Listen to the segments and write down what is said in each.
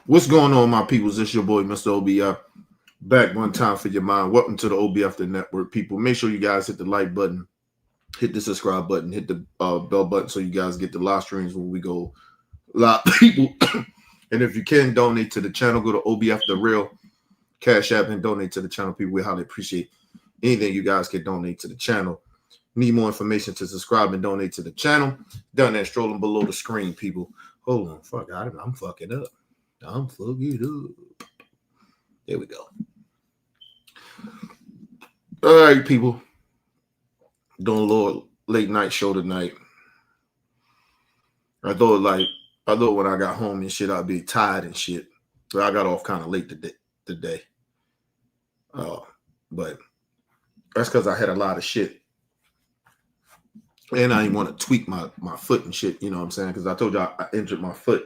What's going on, my peoples? It's your boy, Mr. OBF. Back one time for your mind. Welcome to the OBF the Network, people. Make sure you guys hit the like button, hit the subscribe button, hit the bell button so you guys get the live streams when we go live, people. And if you can donate to the channel, go to OBF the Real Cash App and donate to the channel, people. We highly appreciate anything you guys can donate to the channel. Need more information to subscribe and donate to the channel? Down there, strolling below the screen, people. Hold on, fuck, I'm fucking up. I'm fucking up. There we go. All right, people. Doing a little late night show tonight. I thought when I got home and shit, I'd be tired and shit. But I got off kind of late today. But that's because I had a lot of shit. And I didn't want to tweak my foot and shit, you know what I'm saying? Because I told you I injured my foot.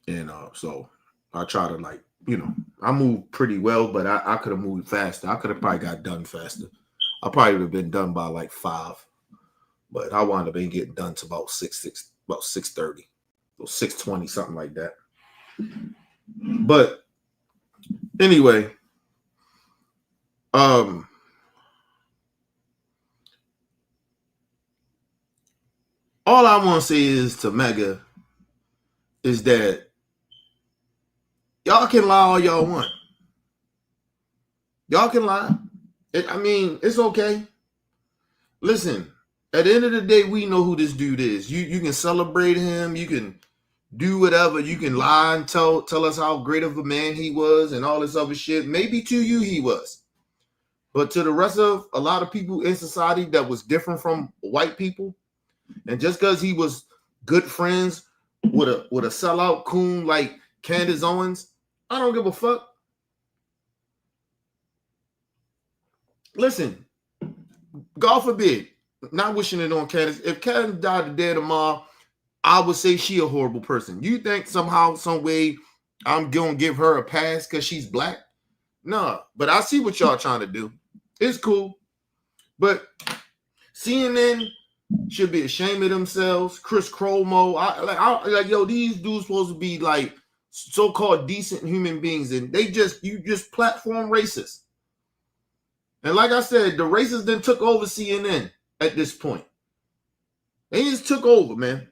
And so I try to I move pretty well, but I could have moved faster. I could have probably got done faster. I probably would have been done by like 5. But I wound up ain't getting done to about 6:30 or 6:20, something like that. But anyway, all I want to say is to Maga is that y'all can lie all y'all want. Y'all can lie. It's okay. Listen, at the end of the day, we know who this dude is. You can celebrate him. You can do whatever. You can lie and tell us how great of a man he was and all this other shit. Maybe to you he was. But to the rest of a lot of people in society that was different from white people, and just because he was good friends with a sellout coon like Candace Owens, I don't give a fuck. Listen, God forbid, not wishing it on Candace. If Candace died today tomorrow, I would say she a horrible person. You think somehow, some way, I'm going to give her a pass because she's black? No, but I see what y'all trying to do. It's cool. But CNN should be ashamed of themselves. Chris Cuomo, yo, these dudes supposed to be like so-called decent human beings, and you just platform racist. And like I said, the racists then took over CNN at this point. They just took over, man.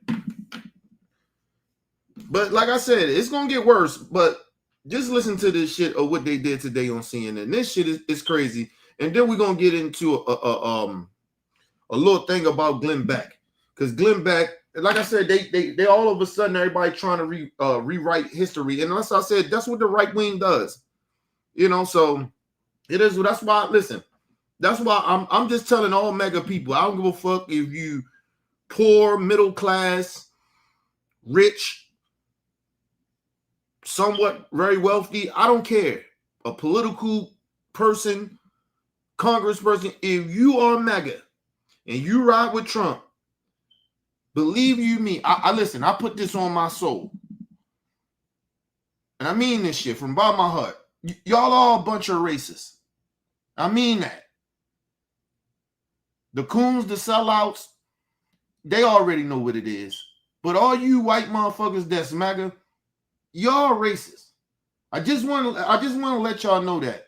But like I said, it's gonna get worse. But just listen to this shit of what they did today on CNN. This shit is crazy. And then we're gonna get into a little thing about Glenn Beck, because Glenn Beck, like I said, they all of a sudden everybody trying to rewrite history, and as I said, that's what the right wing does, you know. So it is. That's why. Listen, that's why I'm just telling all mega people. I don't give a fuck if you poor, middle class, rich, somewhat very wealthy. I don't care. A political person, congressperson. If you are mega and you ride with Trump, believe you me, I listen, I put this on my soul. And I mean this shit from bottom of my heart. Y'all are a bunch of racists. I mean that. The coons, the sellouts, they already know what it is. But all you white motherfuckers that's MAGA, y'all racist. I just want to let y'all know that.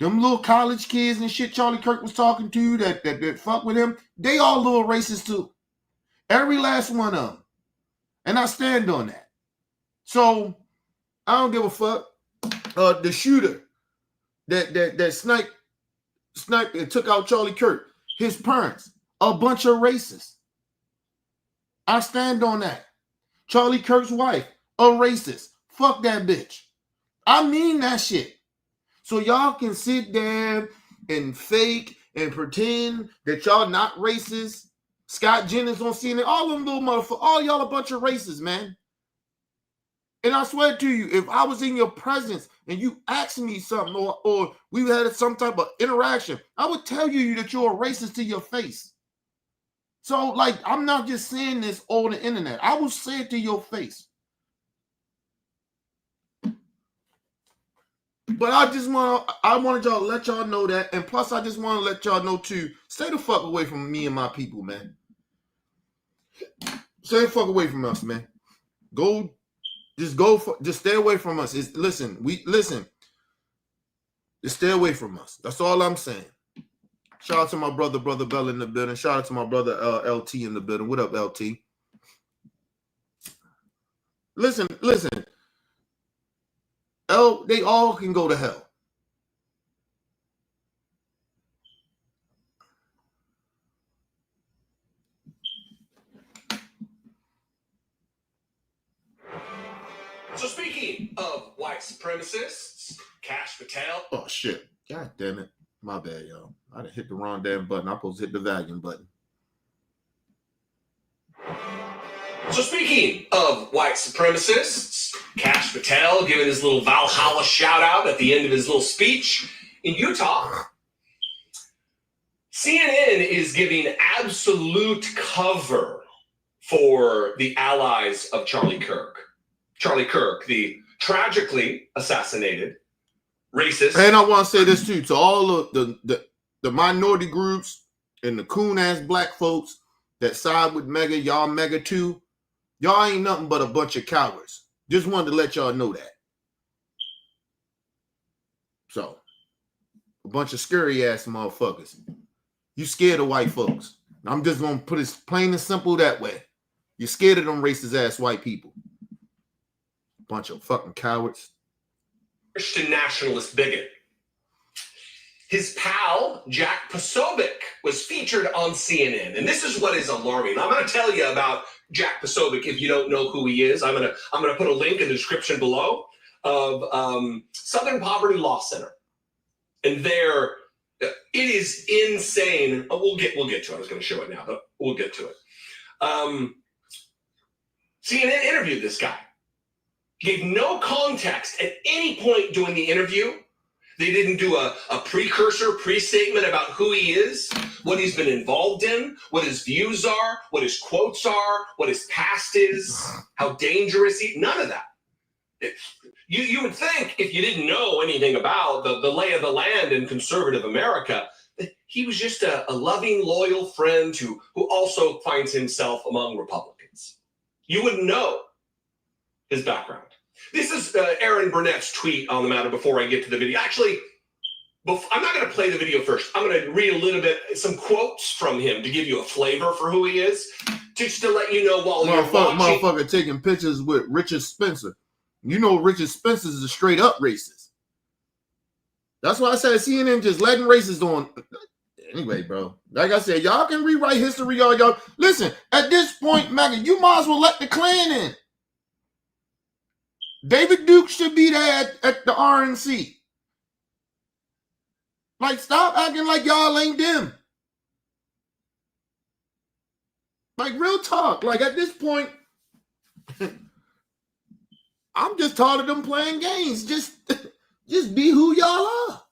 Them little college kids and shit Charlie Kirk was talking to that fuck with him, they all little racist too. Every last one of them. And I stand on that. So I don't give a fuck. The shooter that sniped and took out Charlie Kirk, his parents, a bunch of racists. I stand on that. Charlie Kirk's wife, a racist. Fuck that bitch. I mean that shit. So y'all can sit there and fake and pretend that y'all not racist. Scott Jennings on CNN, all them little motherfuckers, all y'all a bunch of racists, man. And I swear to you, if I was in your presence and you asked me something or we had some type of interaction, I would tell you that you're a racist to your face. So, like, I'm not just saying this on the internet. I will say it to your face. But I wanted y'all to let y'all know that. And plus, I just want to let y'all know, too, stay the fuck away from me and my people, man. Stay the fuck away from us, man. Go Just stay away from us. Listen. Just stay away from us. That's all I'm saying. Shout out to my brother Bell in the building. Shout out to my brother LT in the building. What up, LT? Listen. They all can go to hell. So speaking of white supremacists, Cash Patel. Oh shit! God damn it! My bad, y'all. I done hit the wrong damn button. I'm supposed to hit the volume button. So speaking of white supremacists, Cash Patel giving his little Valhalla shout out at the end of his little speech in Utah. CNN is giving absolute cover for the allies of Charlie Kirk. Charlie Kirk, the tragically assassinated racist. And I want to say this too to all of the minority groups and the coon ass black folks that side with Maga, y'all Maga too. Y'all ain't nothing but a bunch of cowards. Just wanted to let y'all know that. So, a bunch of scary ass motherfuckers. You scared of white folks. I'm just gonna put it plain and simple that way. You're scared of them racist ass white people. Bunch of fucking cowards. Christian nationalist bigot. His pal, Jack Posobiec, was featured on CNN. And this is what is alarming. I'm going to tell you about Jack Posobiec if you don't know who he is. I'm going to put a link in the description below of Southern Poverty Law Center. And there, it is insane. Oh, we'll get to it. I was going to show it now, but we'll get to it. CNN interviewed this guy. Gave no context at any point during the interview. They didn't do a precursor, pre-statement about who he is, what he's been involved in, what his views are, what his quotes are, what his past is, how dangerous he... None of that. You would think if you didn't know anything about the lay of the land in conservative America, that he was just a loving, loyal friend who also finds himself among Republicans. You wouldn't know his background. This is Aaron Burnett's tweet on the matter before I get to the video. Actually, I'm not going to play the video first. I'm going to read a little bit, some quotes from him to give you a flavor for who he is, just to let you know while you're watching. Motherfucker taking pictures with Richard Spencer. You know Richard Spencer is a straight up racist. That's why I said CNN just letting racists on. Anyway, bro, like I said, y'all can rewrite history, y'all. Listen, at this point, Maga, you might as well let the Klan in. David Duke should be there at the RNC. Like, stop acting like y'all ain't them. Like, real talk. Like, at this point, I'm just tired of them playing games. Just be who y'all are.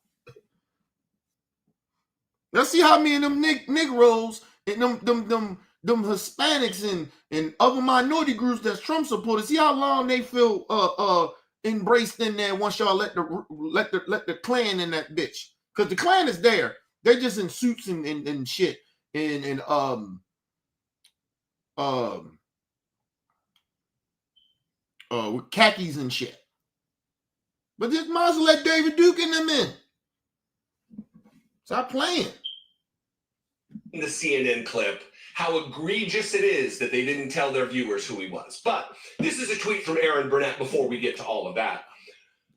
Let's see how many of them Negroes and them Hispanics and other minority groups that's Trump supporters. See how long they feel embraced in there once y'all let the Klan in that bitch. Because the Klan is there. They're just in suits and shit. And with khakis and shit. But just might as well let David Duke and them in. Stop playing. In the CNN clip, how egregious it is that they didn't tell their viewers who he was. But this is a tweet from Aaron Burnett before we get to all of that.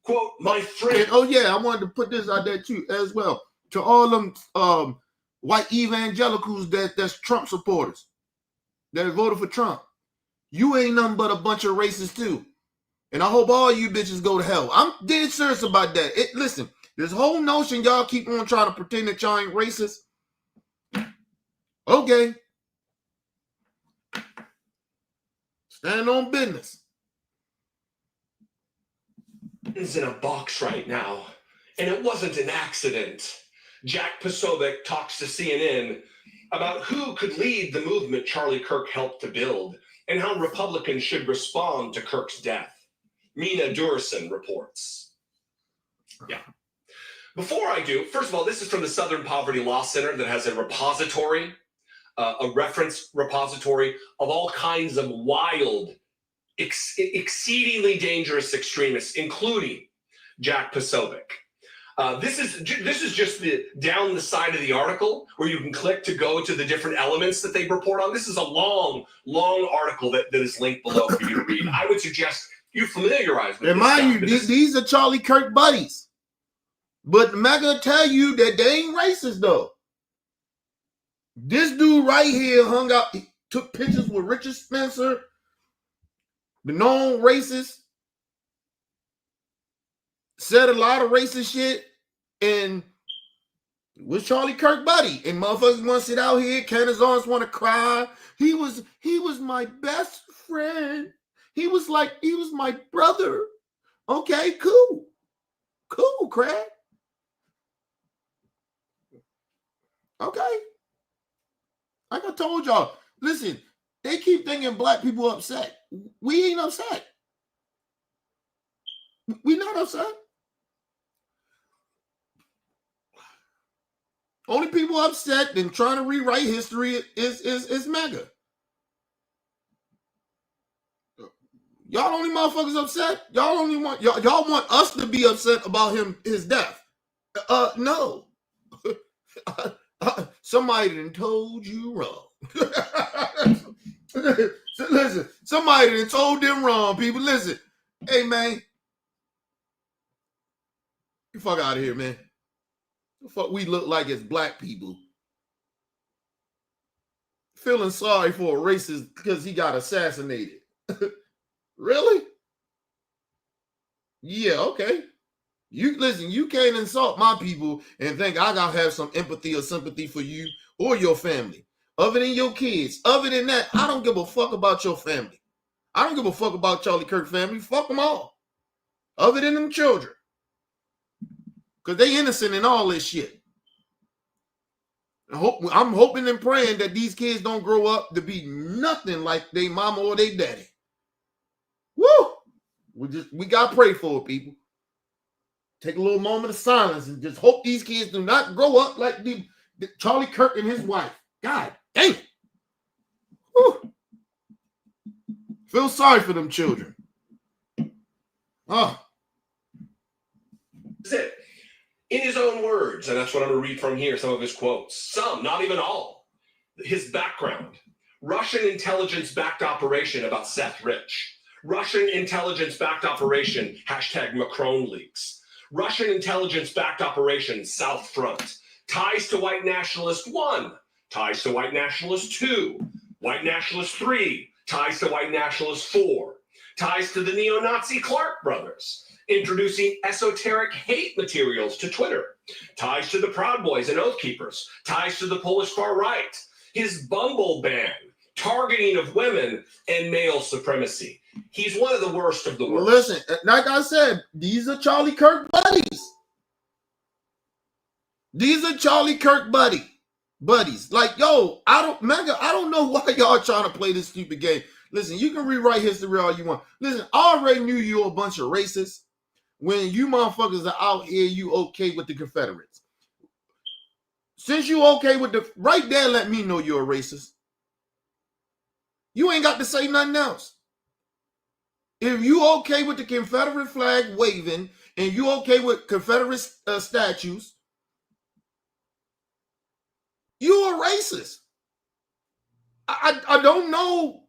Quote, my friend. Oh, yeah, I wanted to put this out there too, as well. To all them white evangelicals that's Trump supporters that voted for Trump. You ain't nothing but a bunch of racists too. And I hope all you bitches go to hell. I'm dead serious about that. Listen, this whole notion y'all keep on trying to pretend that y'all ain't racist. Okay. Stand on business. Is in a box right now, and it wasn't an accident. Jack Posobiec talks to CNN about who could lead the movement Charlie Kirk helped to build and how Republicans should respond to Kirk's death. Mina Durson reports. Yeah. Before I do, first of all, this is from the Southern Poverty Law Center that has a repository, a reference repository of all kinds of wild exceedingly dangerous extremists, including Jack Posobiec. This is just down the side of the article where you can click to go to the different elements that they report on. This is a long article that is linked below for you to read. I would suggest you familiarize with and mind you, these are Charlie Kirk buddies. But Maga tell you that they ain't racist, though. This dude right here hung out, he took pictures with Richard Spencer, the known racist, said a lot of racist shit, and was Charlie Kirk buddy. And motherfuckers want to sit out here, Candace Owens want to cry. He was my best friend. He was my brother. Okay, cool, Craig. Okay. Like I told y'all, listen, they keep thinking black people upset. We ain't upset. We not upset. Only people upset and trying to rewrite history is Maga. Y'all only motherfuckers upset. Y'all want us to be upset about his death. No. Somebody done told you wrong. Listen, somebody done told them wrong, people. Listen, hey, man. You fuck out of here, man. The fuck we look like as black people. Feeling sorry for a racist because he got assassinated. Really? Yeah, okay. You listen, you can't insult my people and think I gotta have some empathy or sympathy for you or your family. Other than your kids. Other than that, I don't give a fuck about your family. I don't give a fuck about Charlie Kirk family. Fuck them all. Other than them children. Because they innocent in all this shit. I'm hoping and praying that these kids don't grow up to be nothing like their mama or their daddy. Woo! We gotta pray for it, people. Take a little moment of silence and just hope these kids do not grow up like the Charlie Kirk and his wife. God dang it. Woo. Feel sorry for them children. Oh. That's it. In his own words, and that's what I'm going to read from here, some of his quotes. Some, not even all. His background. Russian intelligence-backed operation about Seth Rich. Russian intelligence-backed operation, #Macron leaks. Russian intelligence-backed operation, South Front. Ties to white nationalist 1. Ties to white nationalist 2. White nationalist 3. Ties to white nationalist 4. Ties to the neo-Nazi Clark brothers. Introducing esoteric hate materials to Twitter. Ties to the Proud Boys and Oath Keepers. Ties to the Polish far right. His Bumble ban. Targeting of women and male supremacy. He's one of the worst of the worst. Listen, like I said, these are Charlie Kirk buddies. These are Charlie Kirk buddies. Like, yo, I don't know why y'all trying to play this stupid game. Listen, you can rewrite history all you want. Listen, I already knew you a bunch of racists. When you motherfuckers are out here, you okay with the Confederates. Since you okay with right there, let me know you're a racist. You ain't got to say nothing else. If you okay with the Confederate flag waving and you okay with Confederate statues, you're a racist. I don't know.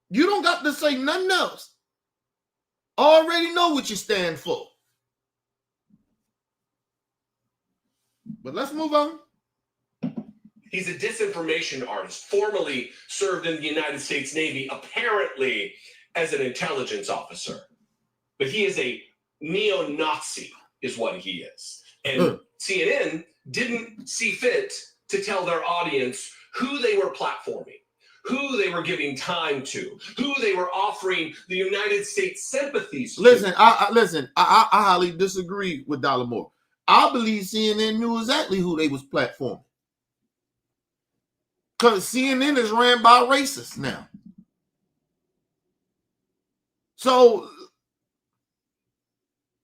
You don't got to say nothing else. I already know what you stand for. But let's move on. He's a disinformation artist, formerly served in the United States Navy, apparently as an intelligence officer. But he is a neo-Nazi, is what he is. And CNN didn't see fit to tell their audience who they were platforming, who they were giving time to, who they were offering the United States sympathies to. Listen, I highly disagree with Dollar Moore. I believe CNN knew exactly who they was platforming. Because CNN is ran by racists now. So,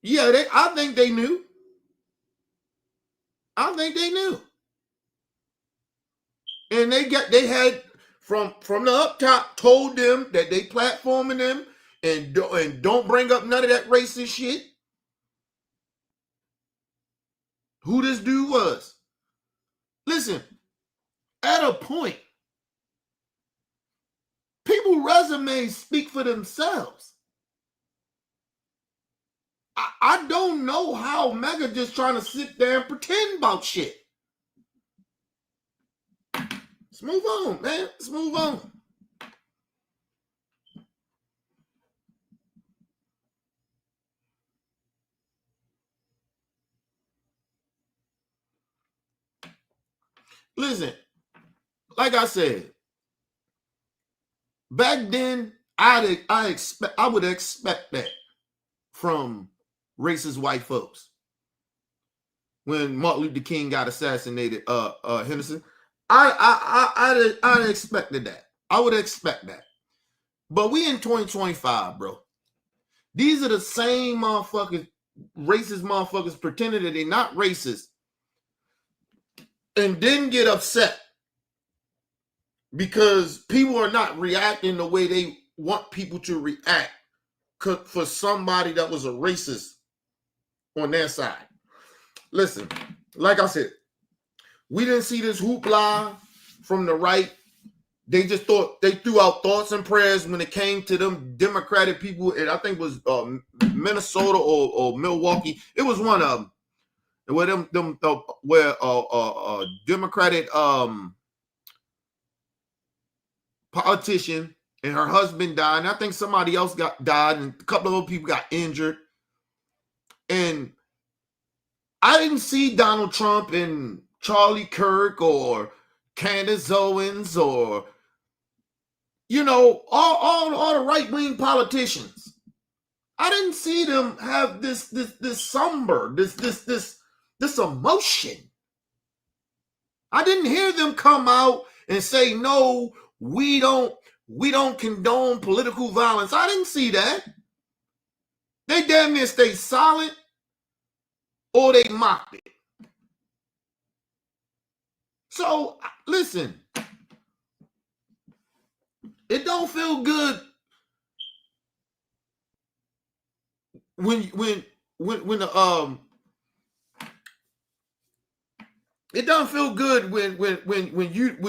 yeah, I think they knew. And they had from the up top told them that they platforming them and don't bring up none of that racist shit. Who this dude was. Listen, at a point, people's resumes speak for themselves. I don't know how Maga just trying to sit there and pretend about shit. Let's move on, man. Let's move on. Listen, like I said, back then, I would expect that from racist white folks. When Martin Luther King got assassinated, Henderson, I expected that. I would expect that. But we in 2025, bro. These are the same motherfuckers, racist motherfuckers, pretending that they're not racist and didn't get upset because people are not reacting the way they want people to react for somebody that was a racist on their side. Listen, like I said, we didn't see this hoopla from the right. They just thought they threw out thoughts and prayers when it came to them Democratic people. And I think it was Minnesota or Milwaukee. It was one of them where Democratic politician and her husband died. And I think somebody else died, and a couple of other people got injured. And I didn't see Donald Trump and Charlie Kirk or Candace Owens or, you know, all the right-wing politicians. I didn't see them have this somber, this emotion. I didn't hear them come out and say, no, we don't condone political violence. I didn't see that. They damn near stay silent or they mocked it. So listen, it don't feel good when it doesn't feel good when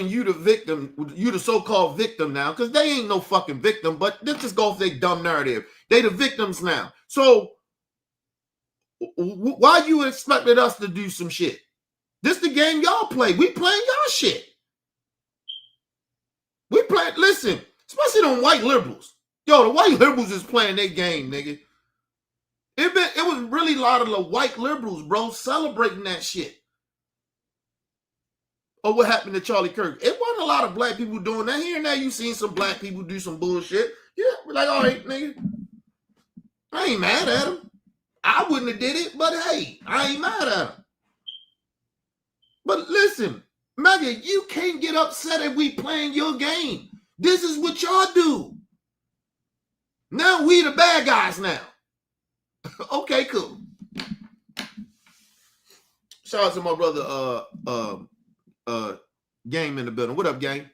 you the victim, you the so-called victim now, because they ain't no fucking victim, but let's just go off their dumb narrative. They the victims now. So why you expected us to do some shit? This the game y'all play. We playing y'all shit. We play. Listen, especially them white liberals. Yo, the white liberals is playing their game, nigga. It was really a lot of the white liberals, bro, celebrating that shit. Or what happened to Charlie Kirk? It wasn't a lot of black people doing that. Here and there, you seen some black people do some bullshit. Yeah, we're like, all right, nigga. I ain't mad at him. I wouldn't have did it, but hey, I ain't mad at him. But listen, Maga, you can't get upset if we playing your game. This is what y'all do. Now we the bad guys now. Okay, cool. Shout out to my brother, Game in the building. What up, Game?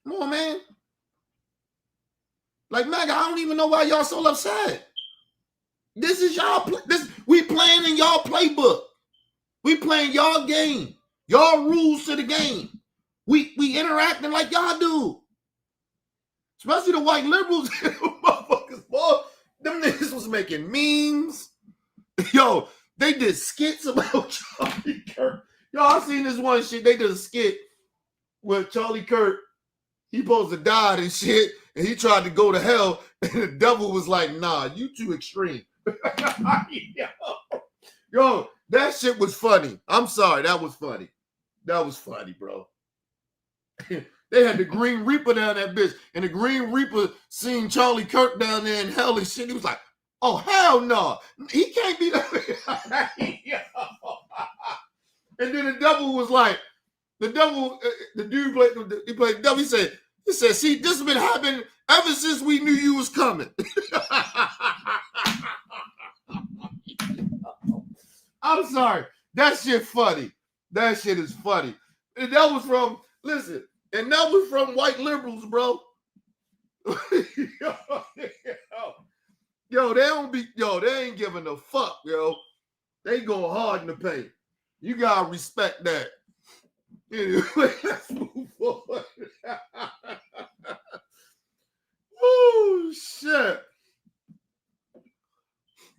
Come on, man. Like, Maga, I don't even know why y'all so upset. This is y'all. We playing in y'all playbook. We playing y'all game. Y'all rules to the game. We interacting like y'all do. Especially the white liberals. Motherfuckers, boy. Them niggas was making memes. Yo, they did skits about Charlie Kirk. Y'all seen this one shit? They did a skit where Charlie Kirk, he supposed to die and shit, and he tried to go to hell, and the devil was like, nah, you too extreme. Yo, that shit was funny. I'm sorry, that was funny. That was funny, bro. They had the Green Reaper down that bitch, and the Green Reaper seen Charlie Kirk down there in hell and shit. He was like, oh, hell no. He can't be that. And then the devil was like, the dude played the devil. He said, see, this has been happening ever since we knew you was coming. I'm sorry. That shit funny. That shit is funny. And that was from, listen, and that was from white liberals, bro. Yo, they ain't giving a fuck, yo. They go hard in the paint. You gotta respect that. Anyway, let's move forward. Oh, shit.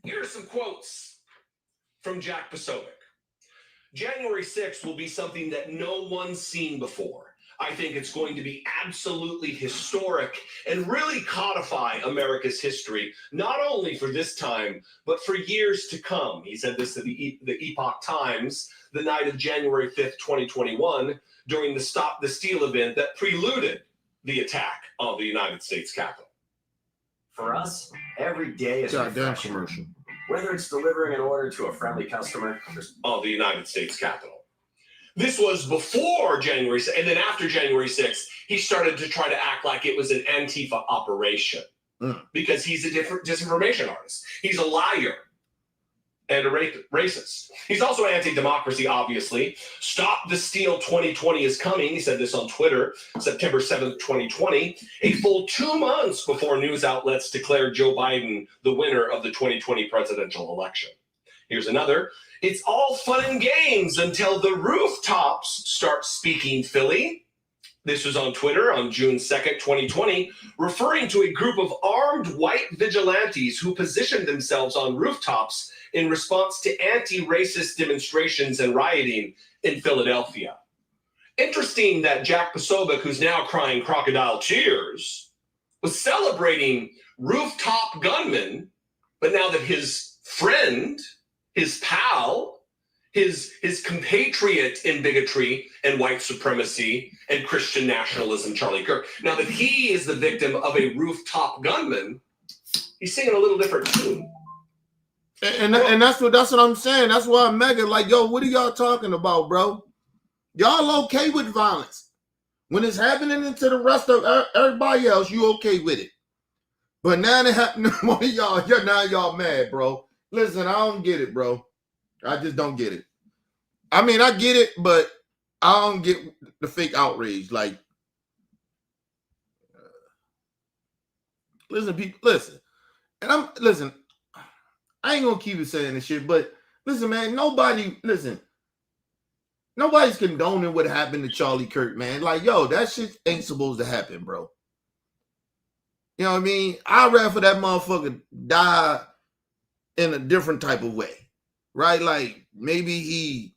Here are some quotes from Jack Posobiec. January 6th will be something that no one's seen before. I think it's going to be absolutely historic and really codify America's history, not only for this time, but for years to come. He said this to the Epoch Times the night of January 5th, 2021, during the Stop the Steal event that preluded the attack on the United States Capitol. For us, every day is Goddamn commercial. Whether it's delivering an order to a friendly customer on the United States Capitol. This was before January 6th, and then after January 6th, he started to try to act like it was an Antifa operation because he's a disinformation artist. He's a liar and a racist. He's also anti-democracy, obviously. Stop the Steal 2020 is coming. He said this on Twitter, September 7th, 2020, a full 2 months before news outlets declared Joe Biden the winner of the 2020 presidential election. Here's another. It's all fun and games until the rooftops start speaking, Philly. This was on Twitter on June 2nd, 2020, referring to a group of armed white vigilantes who positioned themselves on rooftops in response to anti-racist demonstrations and rioting in Philadelphia. Interesting that Jack Posobiec, who's now crying crocodile tears, was celebrating rooftop gunmen, but now that his friend, his pal, his compatriot in bigotry and white supremacy and Christian nationalism, Charlie Kirk, now that he is the victim of a rooftop gunman, he's singing a little different tune. And that's what I'm saying. That's why Maga, like, yo, what are y'all talking about, bro? Y'all okay with violence. When it's happening to the rest of everybody else, you okay with it. But now it happened to one of y'all, now y'all mad, bro. Listen, I don't get it, bro. I just don't get it. I mean, I get it, but I don't get the fake outrage. Like, listen, people, listen. And I ain't gonna keep it saying this shit, but listen, man, nobody's condoning what happened to Charlie Kirk, man. Like, yo, that shit ain't supposed to happen, bro. You know what I mean? I'd rather for that motherfucker die in a different type of way, right? Like, maybe he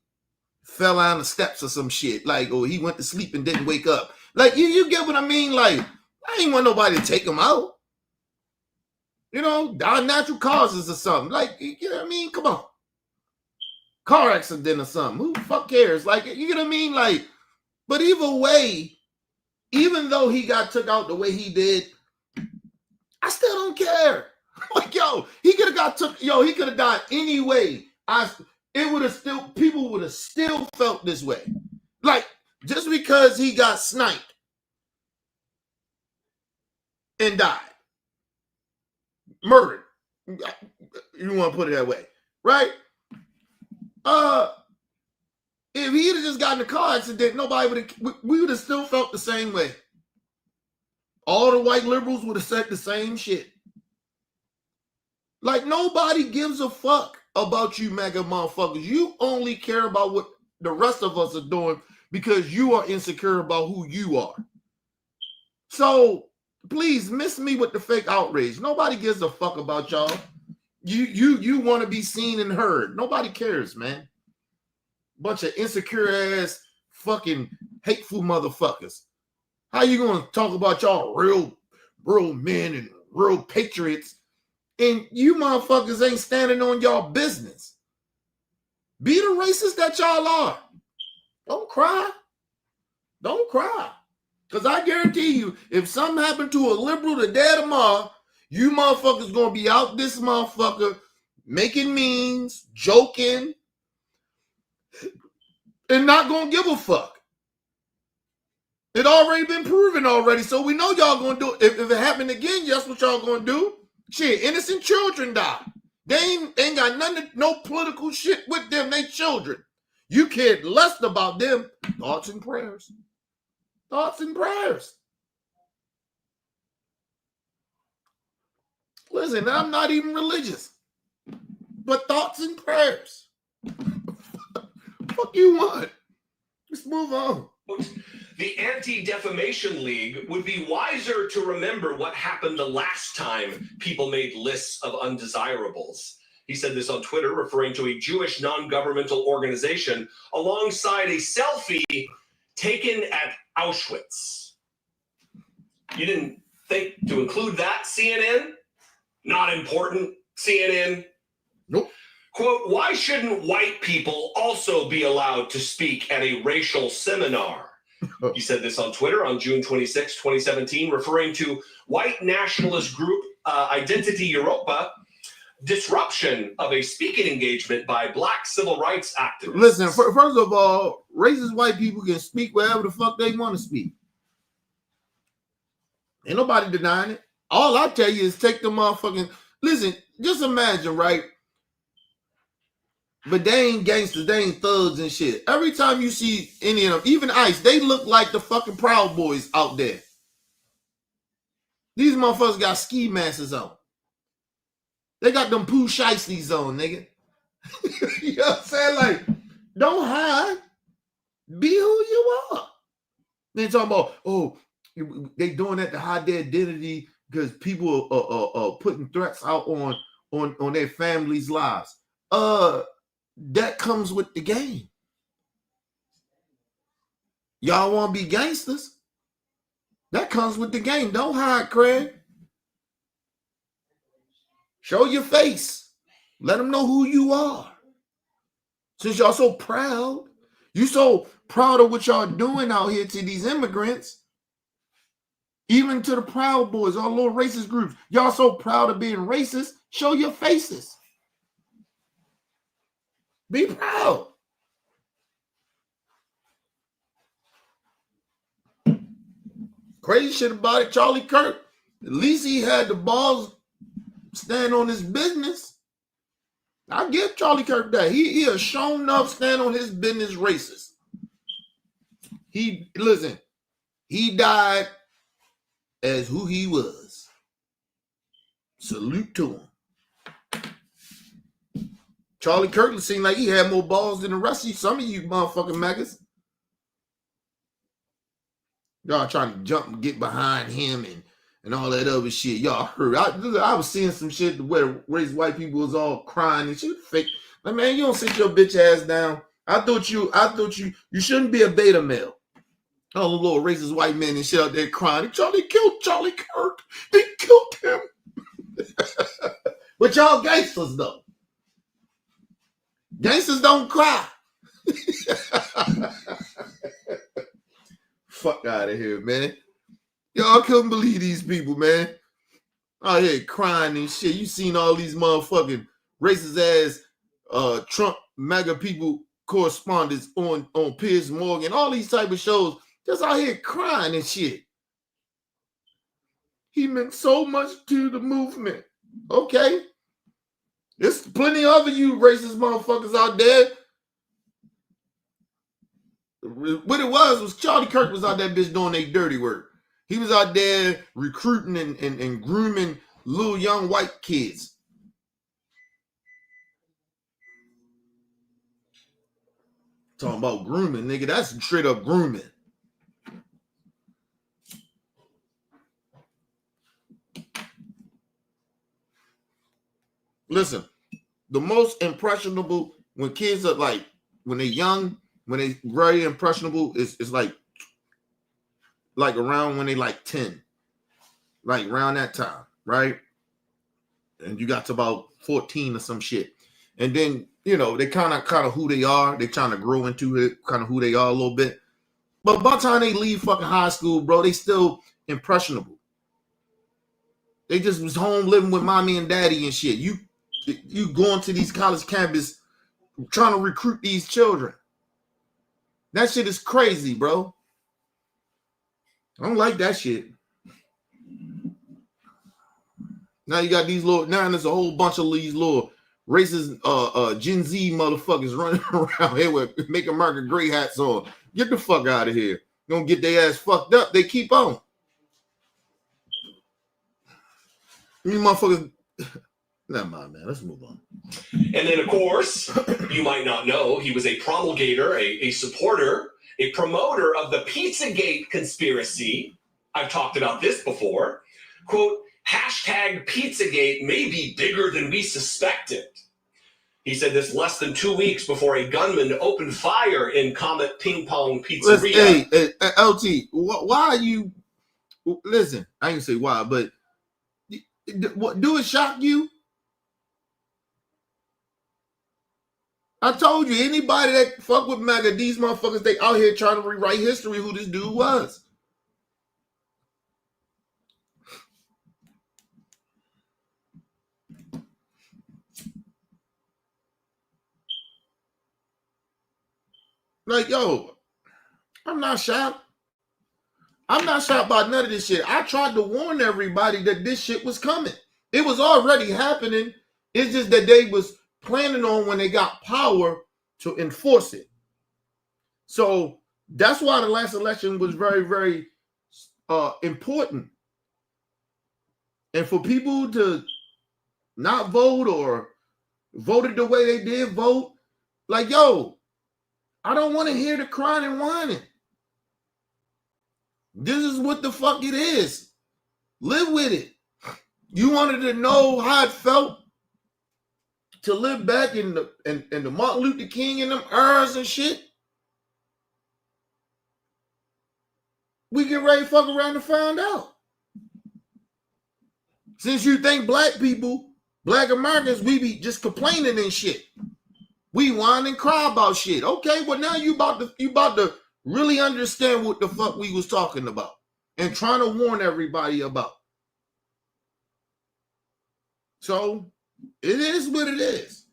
fell down the steps or some shit, like, or he went to sleep and didn't wake up. Like, you get what I mean? Like, I ain't want nobody to take him out. You know, die natural causes or something. Like, you know what I mean? Come on. Car accident or something. Who the fuck cares? Like, you know what I mean? Like, but either way, even though he got took out the way he did, I still don't care. Like, yo, he could have died anyway. People would have still felt this way. Like, just because he got sniped and died. Murdered. You want to put it that way, right? If he had just gotten a car accident, we would have still felt the same way. All the white liberals would have said the same shit. Like, nobody gives a fuck about you MAGA motherfuckers. You only care about what the rest of us are doing because you are insecure about who you are. So please miss me with the fake outrage. Nobody gives a fuck about y'all. You want to be seen and heard. Nobody cares, man. Bunch of insecure ass fucking hateful motherfuckers. How you gonna talk about y'all real men and real patriots, and you motherfuckers ain't standing on y'all business? Be the racist that y'all are. Don't cry. Don't cry. Because I guarantee you, if something happened to a liberal today tomorrow, you motherfuckers gonna be out this motherfucker making memes, joking, and not gonna give a fuck. It already been proven already, so we know y'all gonna do it. If it happened again, guess what y'all gonna do? Shit, innocent children die. They ain't got nothing, no political shit with them. They children. You cared less about them. Thoughts and prayers. Thoughts and prayers. Listen, I'm not even religious. But thoughts and prayers. Fuck you want? Let's move on. The Anti-Defamation League would be wiser to remember what happened the last time people made lists of undesirables. He said this on Twitter, referring to a Jewish non-governmental organization alongside a selfie taken at Auschwitz. You didn't think to include that, CNN? Not important, CNN? Nope. Quote, why shouldn't white people also be allowed to speak at a racial seminar? He said this on Twitter on June 26, 2017, referring to white nationalist group Identity Europa disruption of a speaking engagement by black civil rights activists. Listen, first of all, racist white people can speak wherever the fuck they want to speak. Ain't nobody denying it. All I tell you is take the motherfucking... Listen, just imagine, right? But they ain't gangsters, they ain't thugs and shit. Every time you see any of them, even ICE, they look like the fucking Proud Boys out there. These motherfuckers got ski masks on. They got them poo shiesties on, nigga. You know what I'm saying? Like, don't hide. Be who you are. They talking about, oh, they doing that to hide their identity because people are putting threats out on their families' lives. That comes with the game. Y'all want to be gangsters? That comes with the game. Don't hide, Craig. Show your face. Let them know who you are. Since y'all so proud, you so proud of what y'all doing out here to these immigrants, even to the Proud Boys, all little racist groups. Y'all so proud of being racist. Show your faces. Be proud. Crazy shit about it, Charlie Kirk. At least he had the balls stand on his business. I give Charlie Kirk that. He has shown enough stand on his business racist. He died as who he was. Salute to him. Charlie Kirk seemed like he had more balls than the rest of you. Some of you motherfucking maggots. Y'all trying to jump and get behind him and all that other shit. Y'all heard. I was seeing some shit where race white people was all crying and shit. Fake. Like, man, you don't sit your bitch ass down. I thought you shouldn't be a beta male. All the little racist white men and shit out there crying. They killed Charlie Kirk. They killed him. But y'all gangsters though. Gangsters don't cry. Fuck out of here, man. Y'all couldn't believe these people, man. Out here crying and shit. You seen all these motherfucking racist ass Trump MAGA people correspondents on Piers Morgan, all these type of shows, just out here crying and shit. He meant so much to the movement. Okay. There's plenty of you racist motherfuckers out there. What it was Charlie Kirk was out that bitch doing their dirty work. He was out there recruiting and grooming little young white kids. Talking about grooming, nigga. That's straight up grooming. Listen, the most impressionable when kids are like, when they're young, when they very impressionable, it's like around when they like 10, like around that time, right? And you got to about 14 or some shit. And then, you know, they kind of who they are. They're trying to grow into it, kind of who they are a little bit. But by the time they leave fucking high school, bro, they still impressionable. They just was home living with mommy and daddy and shit. You going to these college campus trying to recruit these children. That shit is crazy, bro. I don't like that shit. Now you got these little, now there's a whole bunch of these little racist Gen Z motherfuckers running around here with Make America Great hats on. Get the fuck out of here. You don't get their ass fucked up. They keep on. These motherfuckers Never mind, man. Let's move on. And then, of course, you might not know, he was a promulgator, a supporter, a promoter of the Pizzagate conspiracy. I've talked about this before. Quote, hashtag Pizzagate may be bigger than we suspected. He said this less than 2 weeks before a gunman opened fire in Comet Ping Pong Pizzeria. Hey, LT, why are you... Listen, I ain't say why, but do it shock you? I told you, anybody that fuck with Maga, these motherfuckers, they out here trying to rewrite history who this dude was. Like, yo, I'm not shocked. I'm not shocked by none of this shit. I tried to warn everybody that this shit was coming. It was already happening. It's just that they was planning on when they got power to enforce it. So that's why the last election was very, very important. And for people to not vote or voted the way they did vote, like, yo, I don't want to hear the crying and whining. This is what the fuck it is. Live with it. You wanted to know how it felt to live back in the Martin Luther King and them eras and shit? We get ready to fuck around and find out. Since you think black people, black Americans, we be just complaining and shit. We whine and cry about shit. Okay, well now you about to really understand what the fuck we was talking about and trying to warn everybody about. So it is what it is.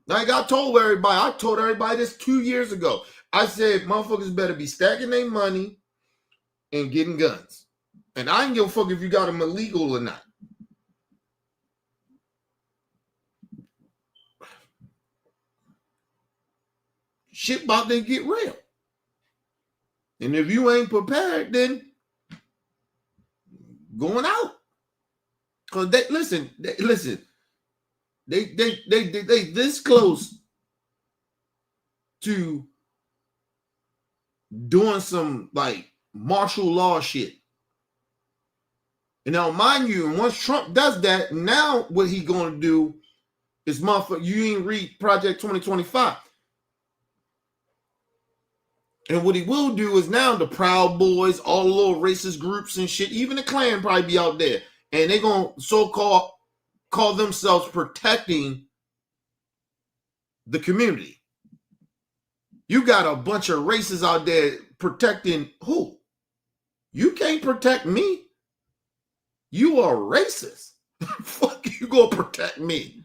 Like I told everybody this 2 years ago. I said motherfuckers better be stacking their money and getting guns. And I ain't give a fuck if you got them illegal or not. Shit about to get real. And if you ain't prepared, then going out. Because they listen, they this close to doing some like martial law shit. And now, mind you, once Trump does that, now what he gonna do is motherfucker, you ain't read Project 2025. And what he will do is now the Proud Boys, all the little racist groups and shit, even the Klan probably be out there. And they're going to so-called call themselves protecting the community. You got a bunch of racists out there protecting who? You can't protect me. You are racist. Fuck you gonna protect me.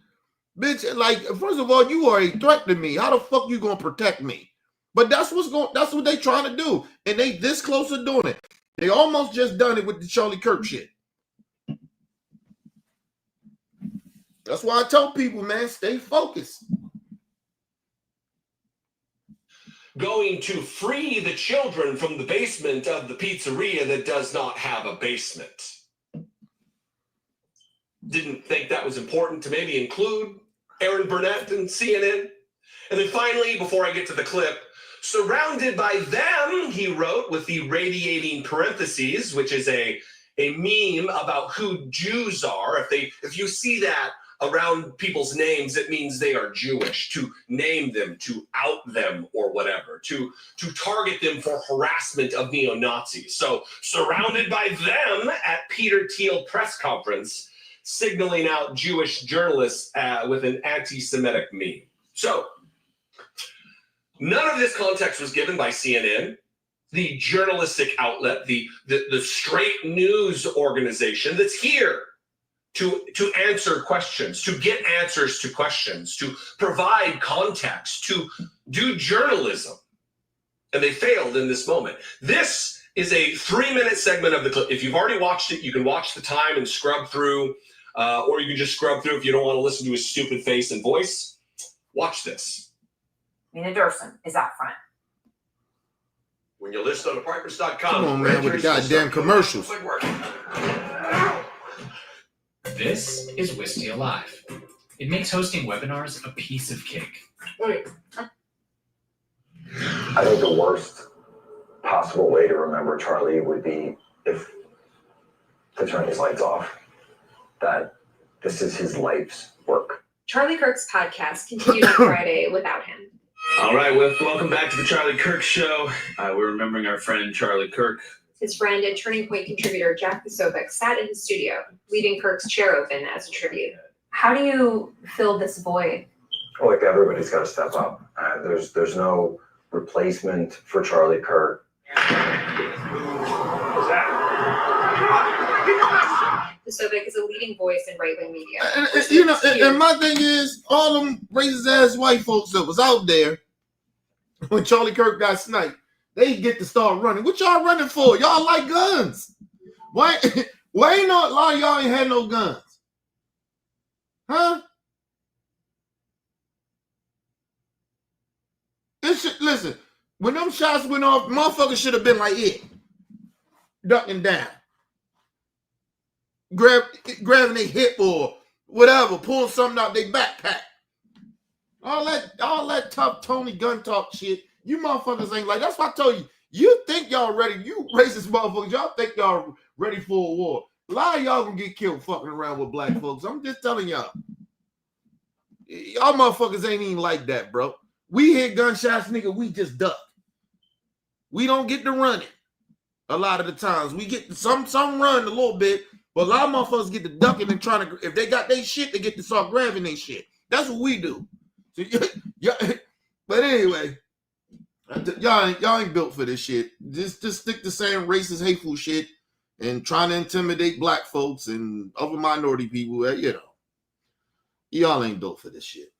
Bitch, like, first of all, you are a threat to me. How the fuck you gonna protect me? But that's what they trying to do. And they this close to doing it. They almost just done it with the Charlie Kirk shit. That's why I tell people, man, stay focused. Going to free the children from the basement of the pizzeria that does not have a basement. Didn't think that was important to maybe include Aaron Burnett and CNN. And then finally, before I get to the clip, surrounded by them, he wrote with the radiating parentheses, which is a meme about who Jews are. If you see that around people's names, it means they are Jewish, to name them, to out them or whatever, to target them for harassment of neo-Nazis. So surrounded by them at Peter Thiel press conference, signaling out Jewish journalists with an anti-Semitic meme. So none of this context was given by CNN, the journalistic outlet, the straight news organization that's here to answer questions, to get answers to questions, to provide context, to do journalism. And they failed in this moment. This is a 3-minute segment of the clip. If you've already watched it, you can watch the time and scrub through, or you can just scrub through if you don't want to listen to his stupid face and voice. Watch this. Nina Durson is out front. When you list on apartments.com, Come on, man, with the goddamn commercials. This is Wistia Live. It makes hosting webinars a piece of cake. Wait. I think the worst possible way to remember Charlie would be if to turn his lights off. That this is his life's work. Charlie Kirk's podcast continued on Friday without him. All right, welcome back to the Charlie Kirk Show. We're remembering our friend Charlie Kirk. His friend and Turning Point contributor Jack Posobiec sat in his studio, leaving Kirk's chair open as a tribute. How do you fill this void? Like everybody's got to step up. There's no replacement for Charlie Kirk. Posobiec is a leading voice in right-wing media. And my thing is, all them racist ass white folks that was out there when Charlie Kirk got sniped, they get to start running. What y'all running for? Y'all like guns. Why ain't a lot of y'all ain't had no guns? Huh? Listen, when them shots went off, motherfuckers should have been like it. Ducking down. Grabbing their hip or whatever, pulling something out their backpack. All that tough Tony gun talk shit. You motherfuckers ain't like. That's what I told you. You think y'all ready? You racist motherfuckers. Y'all think y'all ready for a war. A lot of y'all gonna get killed fucking around with black folks. I'm just telling y'all. Y'all motherfuckers ain't even like that, bro. We hear gunshots, nigga. We just duck. We don't get to running. A lot of the times we get some run a little bit, but a lot of motherfuckers get to ducking and trying to. If they got their shit, they get to start grabbing their shit. That's what we do. So, but anyway. Y'all ain't built for this shit. Just stick to saying racist, hateful shit and trying to intimidate black folks and other minority people. Y'all ain't built for this shit.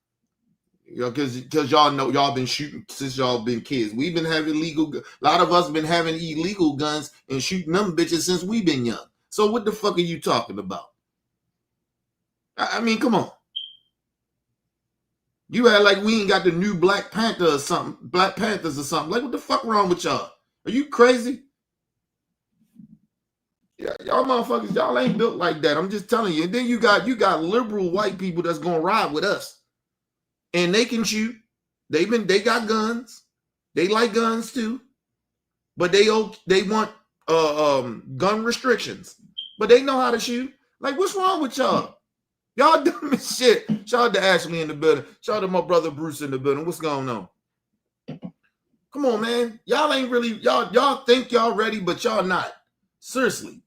Because y'all know y'all been shooting since y'all been kids. We've been having a lot of us been having illegal guns and shooting them bitches since we've been young. So what the fuck are you talking about? I mean, come on. You act like we ain't got the new Black Panthers or something. Like, what the fuck wrong with y'all? Are you crazy? Yeah, y'all motherfuckers, y'all ain't built like that. I'm just telling you. And then you got liberal white people that's gonna ride with us. And they can shoot. They got guns. They like guns too. But they want gun restrictions. But they know how to shoot. Like, what's wrong with y'all? Y'all dumb as shit. Shout out to Ashley in the building. Shout out to my brother Bruce in the building. What's going on? Come on, man. Y'all ain't really, y'all think y'all ready, but y'all not. Seriously.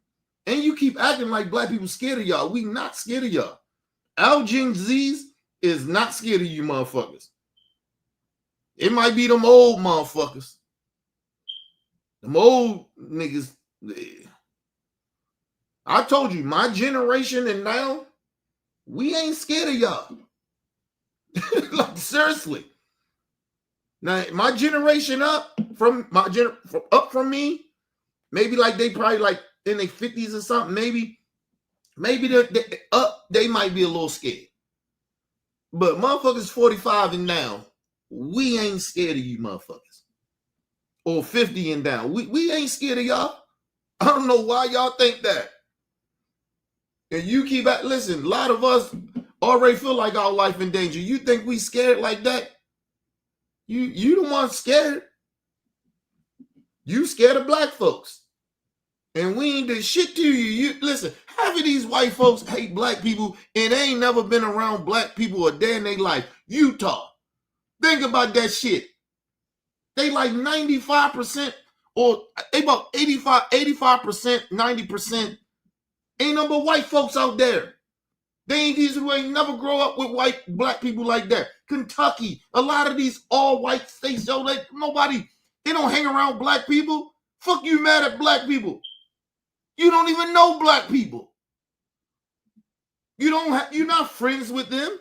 And you keep acting like black people scared of y'all. We not scared of y'all. Algene Z's is not scared of you motherfuckers. It might be them old motherfuckers. Them old niggas. I told you, my generation and now, we ain't scared of y'all. Like, seriously. Now, my generation up from me, maybe like they probably like in their 50s or something. Maybe they might be a little scared. But motherfuckers 45 and down, we ain't scared of you motherfuckers. Or 50 and down. We ain't scared of y'all. I don't know why y'all think that. And you keep at, listen, a lot of us already feel like our life in danger. You think we scared like that? You the one scared. You scared of black folks. And we ain't did shit to you. You listen, half of these white folks hate black people and they ain't never been around black people a day in their life. Utah. Think about that shit. They like 95% or about 85%, 90%. Ain't no but white folks out there. They ain't these who ain't never grow up with black people like that. Kentucky, a lot of these all white states, yo, they don't hang around black people. Fuck you mad at black people. You don't even know black people. You're not friends with them.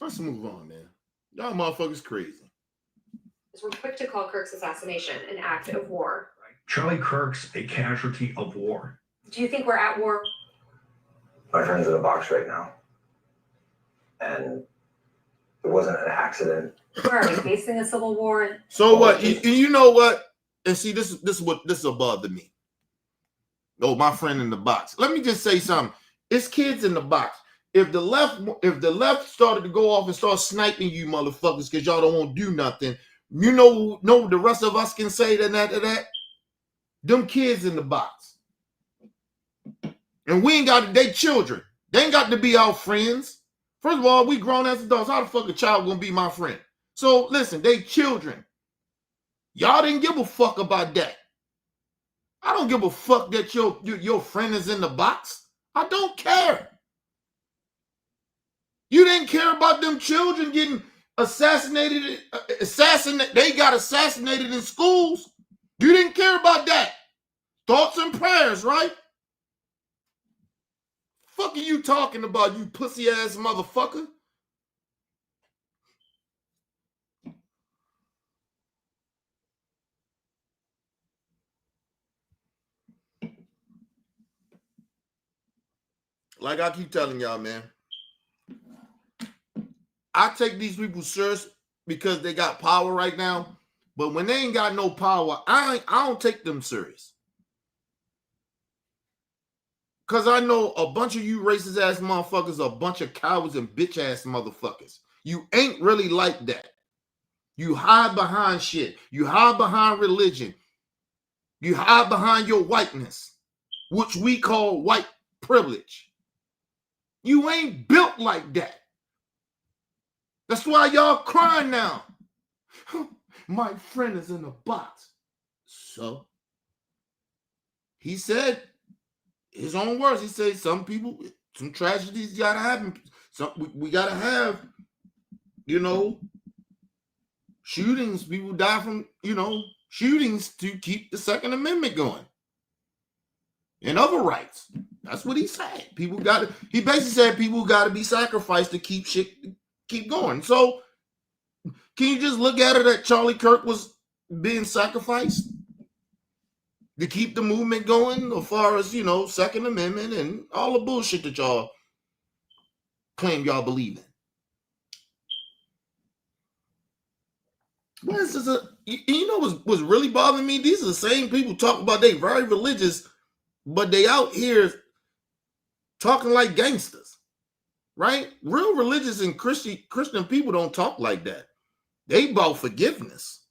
Let's move on, man. Y'all motherfuckers crazy. We're quick to call Kirk's assassination an act of war. Charlie Kirk's a casualty of war. Do you think we're at war? My friend's in a box right now. And it wasn't an accident. Where are we facing a civil war? So what? You know what? And see, this is above me. Oh, my friend in the box. Let me just say something. It's kids in the box. If the left started to go off and start sniping you motherfuckers because y'all don't want to do nothing, you know the rest of us can say that them kids in the box. And we ain't got they children. They ain't got to be our friends. First of all, we grown as adults. How the fuck a child gonna be my friend? So listen, they children. Y'all didn't give a fuck about that. I don't give a fuck that your friend is in the box. I don't care. You didn't care about them children getting assassinated. They got assassinated in schools. You didn't care about that. Thoughts and prayers, right? Fuck are you talking about, you pussy ass motherfucker? Like I keep telling y'all, man, I take these people serious because they got power right now. But when they ain't got no power, I don't take them serious. Because I know a bunch of you racist ass motherfuckers are a bunch of cowards and bitch ass motherfuckers. You ain't really like that. You hide behind shit. You hide behind religion. You hide behind your whiteness, which we call white privilege. You ain't built like that. That's why y'all crying now. My friend is in a box. So he said his own words. He said some tragedies gotta happen. We gotta have, shootings. People die from, shootings to keep the Second Amendment going. And other rights. That's what he said. He basically said people gotta be sacrificed to keep going. So can you just look at it that Charlie Kirk was being sacrificed to keep the movement going as far as, Second Amendment and all the bullshit that y'all claim y'all believe in? What's what's really bothering me? These are the same people talking about they very religious, but they out here talking like gangsters, right? Real religious and Christian people don't talk like that. They about forgiveness.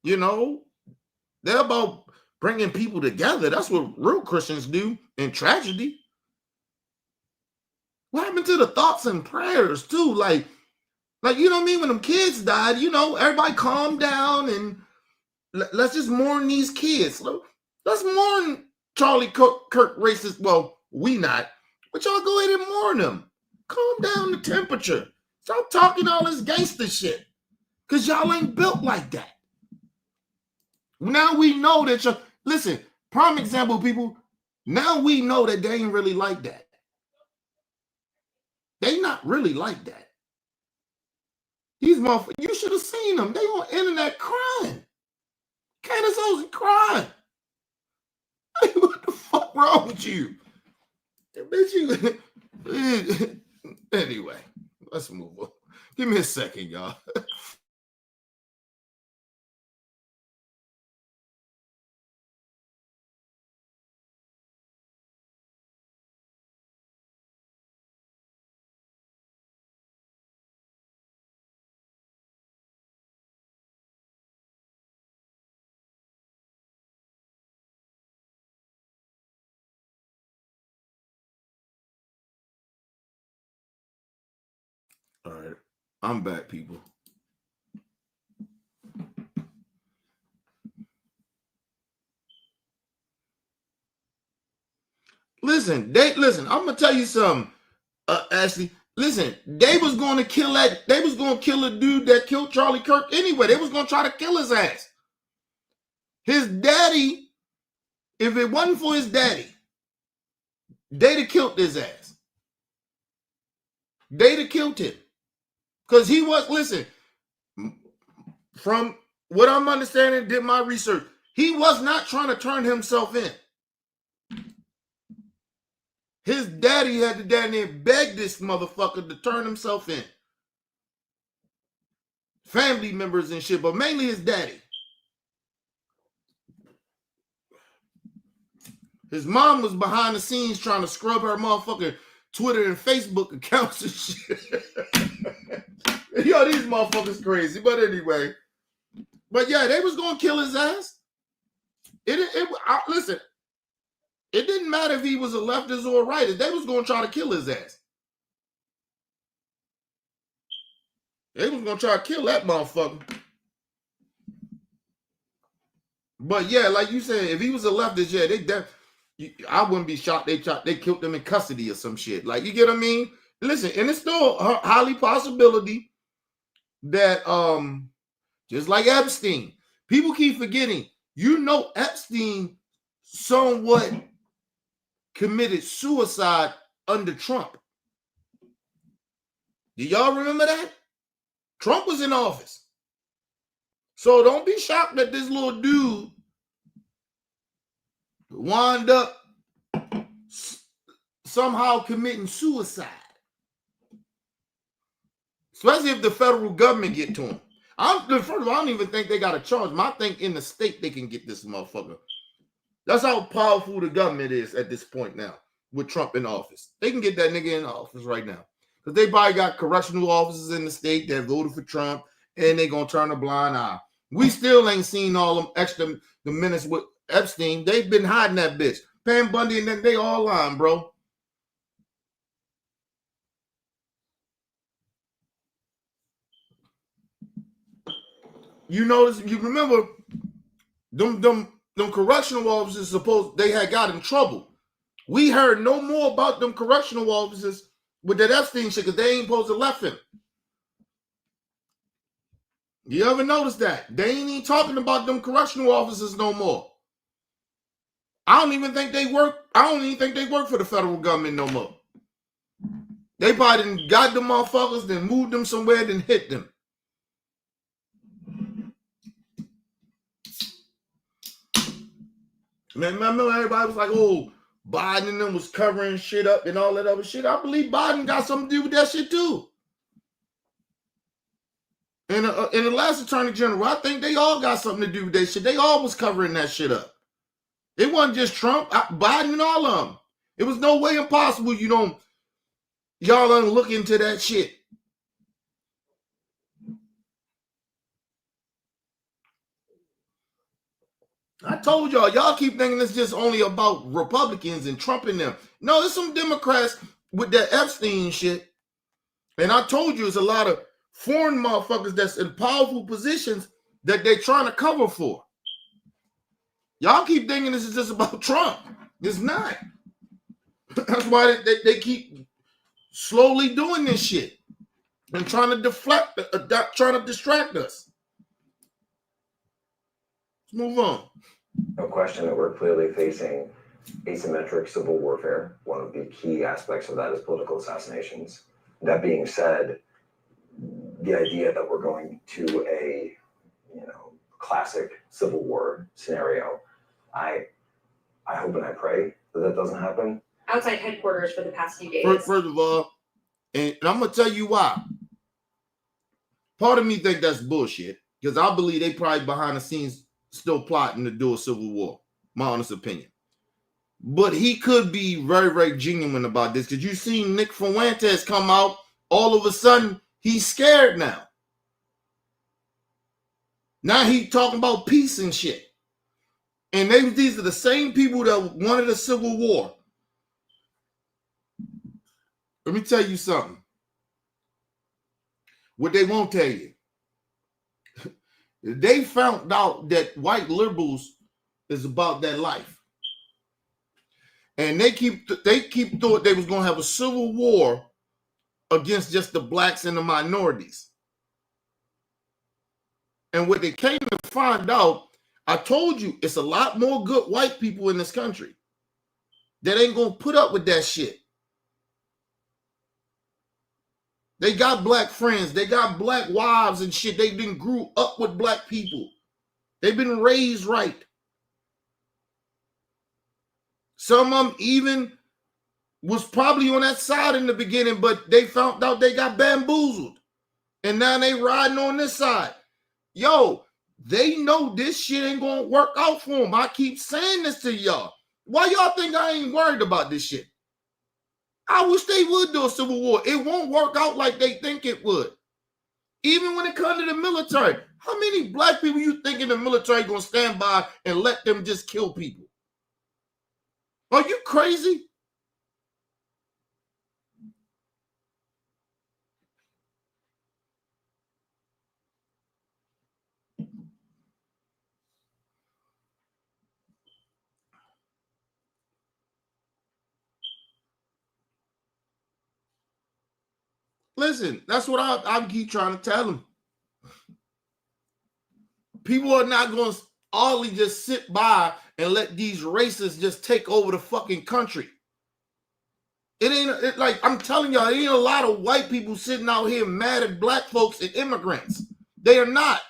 They're about bringing people together. That's what real Christians do in tragedy. What happened to the thoughts and prayers too? Like, you know what I mean? When them kids died, everybody calm down and let's just mourn these kids. Let's mourn Charlie Kirk racist. Well, we not, but y'all go ahead and mourn them. Calm down the temperature. Stop talking all this gangster shit. Because y'all ain't built like that. Now we know that listen, prime example, people. Now we know that they ain't really like that. They not really like that. These motherfuckers, you should have seen them. They on internet crying. Candace Owens crying. What the fuck wrong with you? Bitch, you. Anyway, let's move on. Give me a second, y'all. All right, I'm back, people. Listen, I'm gonna tell you something, Ashley. Listen, they was gonna kill a dude that killed Charlie Kirk anyway. They was gonna try to kill his ass. His daddy, if it wasn't for his daddy, they'd have killed his ass. They'd have killed him. Because he was, listen, from what I'm understanding, did my research, he was not trying to turn himself in. His daddy had to down there beg this motherfucker to turn himself in. family members and shit, but mainly his daddy. His mom was behind the scenes trying to scrub her motherfucking Twitter and Facebook accounts and shit. Yo, these motherfuckers crazy. But anyway. But yeah, they was going to kill his ass. Listen, it didn't matter if he was a leftist or a rightist. They was going to try to kill his ass. They was going to try to kill that motherfucker. But yeah, like you said, if he was a leftist, yeah, I wouldn't be shocked they killed them in custody or some shit. Like, you get what I mean? Listen, and it's still a highly possibility that just like Epstein, people keep forgetting, Epstein somewhat committed suicide under Trump. Do y'all remember that? Trump was in office. So don't be shocked that this little dude wound up somehow committing suicide. Especially if the federal government get to him. First of all, I don't even think they got a charge. I think in the state they can get this motherfucker. That's how powerful the government is at this point now with Trump in office. They can get that nigga in office right now. Because they probably got correctional officers in the state that voted for Trump and they going to turn a blind eye. We still ain't seen all them the minutes with Epstein. They've been hiding that bitch. Pam Bundy and then they all lying, bro. You notice, you remember them correctional officers they had got in trouble. We heard no more about them correctional officers with that Epstein shit because they ain't supposed to left him. You ever notice that? They ain't even talking about them correctional officers no more. I don't even think they work for the federal government no more. They probably done got them motherfuckers, then moved them somewhere, then hit them. Man, remember everybody was like, oh, Biden and them was covering shit up and all that other shit. I believe Biden got something to do with that shit too. And the last attorney general, I think they all got something to do with that shit. They all was covering that shit up. It wasn't just Trump, Biden and all of them. It was no way impossible y'all don't look into that shit. I told y'all keep thinking it's just only about Republicans and Trump and them. No, there's some Democrats with that Epstein shit. And I told you it's a lot of foreign motherfuckers that's in powerful positions that they're trying to cover for. Y'all keep thinking this is just about Trump. It's not. That's why they keep slowly doing this shit and trying to trying to distract us. Let's move on. No question that we're clearly facing asymmetric civil warfare. One of the key aspects of that is political assassinations. That being said, the idea that we're going to a classic civil war scenario, I hope and I pray that doesn't happen. Outside headquarters for the past few days. First of all, and I'm gonna tell you why. Part of me think that's bullshit because I believe they probably behind the scenes still plotting to do a civil war. My honest opinion. But he could be very, very genuine about this because you seen Nick Fuentes come out. All of a sudden, he's scared now. Now he talking about peace and shit. And these are the same people that wanted a civil war. Let me tell you something. What they won't tell you. They found out that white liberals is about that life. And they keep thought they was going to have a civil war against just the blacks and the minorities. And what they came to find out, I told you, it's a lot more good white people in this country that ain't going to put up with that shit. They got black friends. They got black wives and shit. They been grew up with black people. They've been raised right. Some of them even was probably on that side in the beginning, but they found out they got bamboozled. And now they riding on this side. Yo, they know this shit ain't gonna work out for them. I keep saying this to y'all. Why y'all think I ain't worried about this shit? I wish they would do a civil war. It won't work out like they think it would. Even when it comes to the military, how many black people you think in the military gonna stand by and let them just kill people? Are you crazy? Listen, that's what I keep trying to tell them. People are not going to only just sit by and let these racists just take over the fucking country. It ain't like, I'm telling y'all, it ain't a lot of white people sitting out here mad at black folks and immigrants. They are not.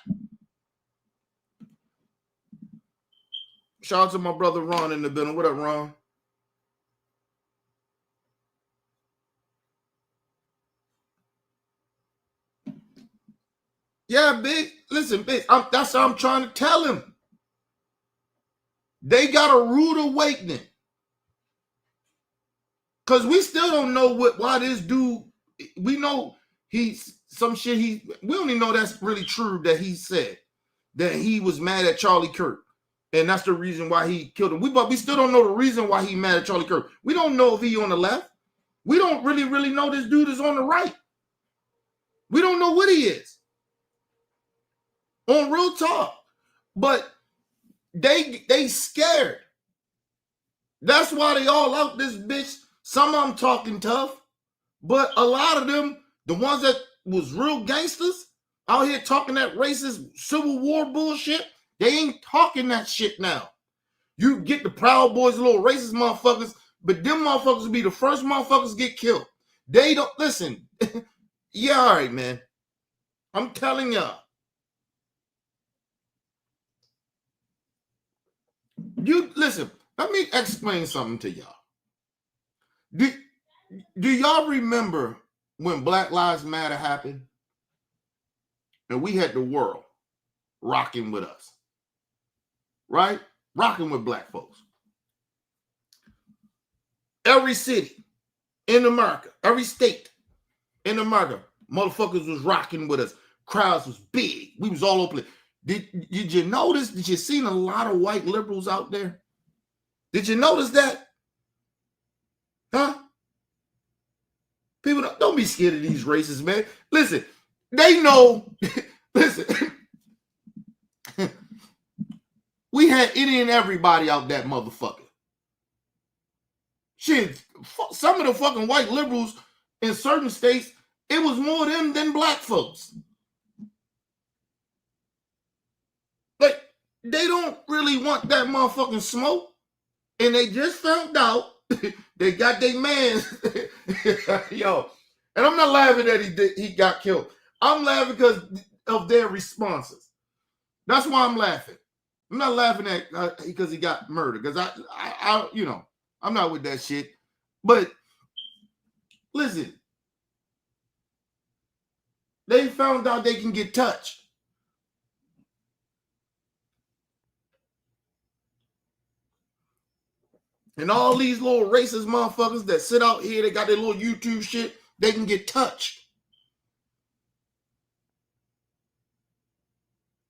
Shout out to my brother Ron in the building. What up, Ron? Yeah, big. Listen, big. That's what I'm trying to tell him. They got a rude awakening. Because we still don't know why this dude, we know he's some shit we don't even know that's really true that he said that he was mad at Charlie Kirk. And that's the reason why he killed him. But we still don't know the reason why he mad at Charlie Kirk. We don't know if he on the left. We don't really know this dude is on the right. We don't know what he is. On real talk. But they scared. That's why they all out this bitch. Some of them talking tough, but a lot of them, the ones that was real gangsters, out here talking that racist Civil War bullshit, they ain't talking that shit now. You get the Proud Boys, little racist motherfuckers, but them motherfuckers will be the first motherfuckers get killed. They don't, listen, yeah, all right, man. I'm telling y'all. You, listen, let me explain something to y'all. Do y'all remember when Black Lives Matter happened? And we had the world rocking with us. Right? Rocking with black folks. Every city in America, every state in America, motherfuckers was rocking with us. Crowds was big. We was all over. Did you notice? Did you see a lot of white liberals out there? Did you notice that? Huh? People don't be scared of these racists, man. Listen, they know. Listen, we had any and everybody out that motherfucker. Shit, some of the fucking white liberals in certain states, it was more them than black folks. Like, they don't really want that motherfucking smoke. And they just found out they got their man. Yo, and I'm not laughing that he got killed. I'm laughing because of their responses. That's why I'm laughing. I'm not laughing at because he got murdered. Because I, you know, I'm not with that shit. But listen, they found out they can get touched. And all these little racist motherfuckers that sit out here, they got their little YouTube shit, they can get touched.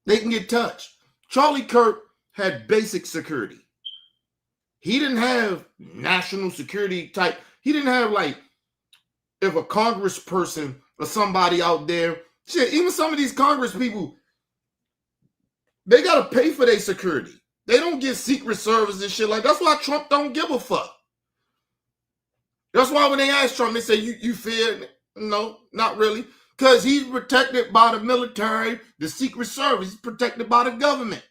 They can get touched. Charlie Kirk had basic security. He didn't have national security type. He didn't have like, if a congressperson or somebody out there, shit, even some of these congress people, they got to pay for their security. They don't get Secret Service and shit like that. That's why Trump don't give a fuck. That's why when they ask Trump, they say, you fear? No, not really. Because he's protected by the military, the Secret Service. He's protected by the government.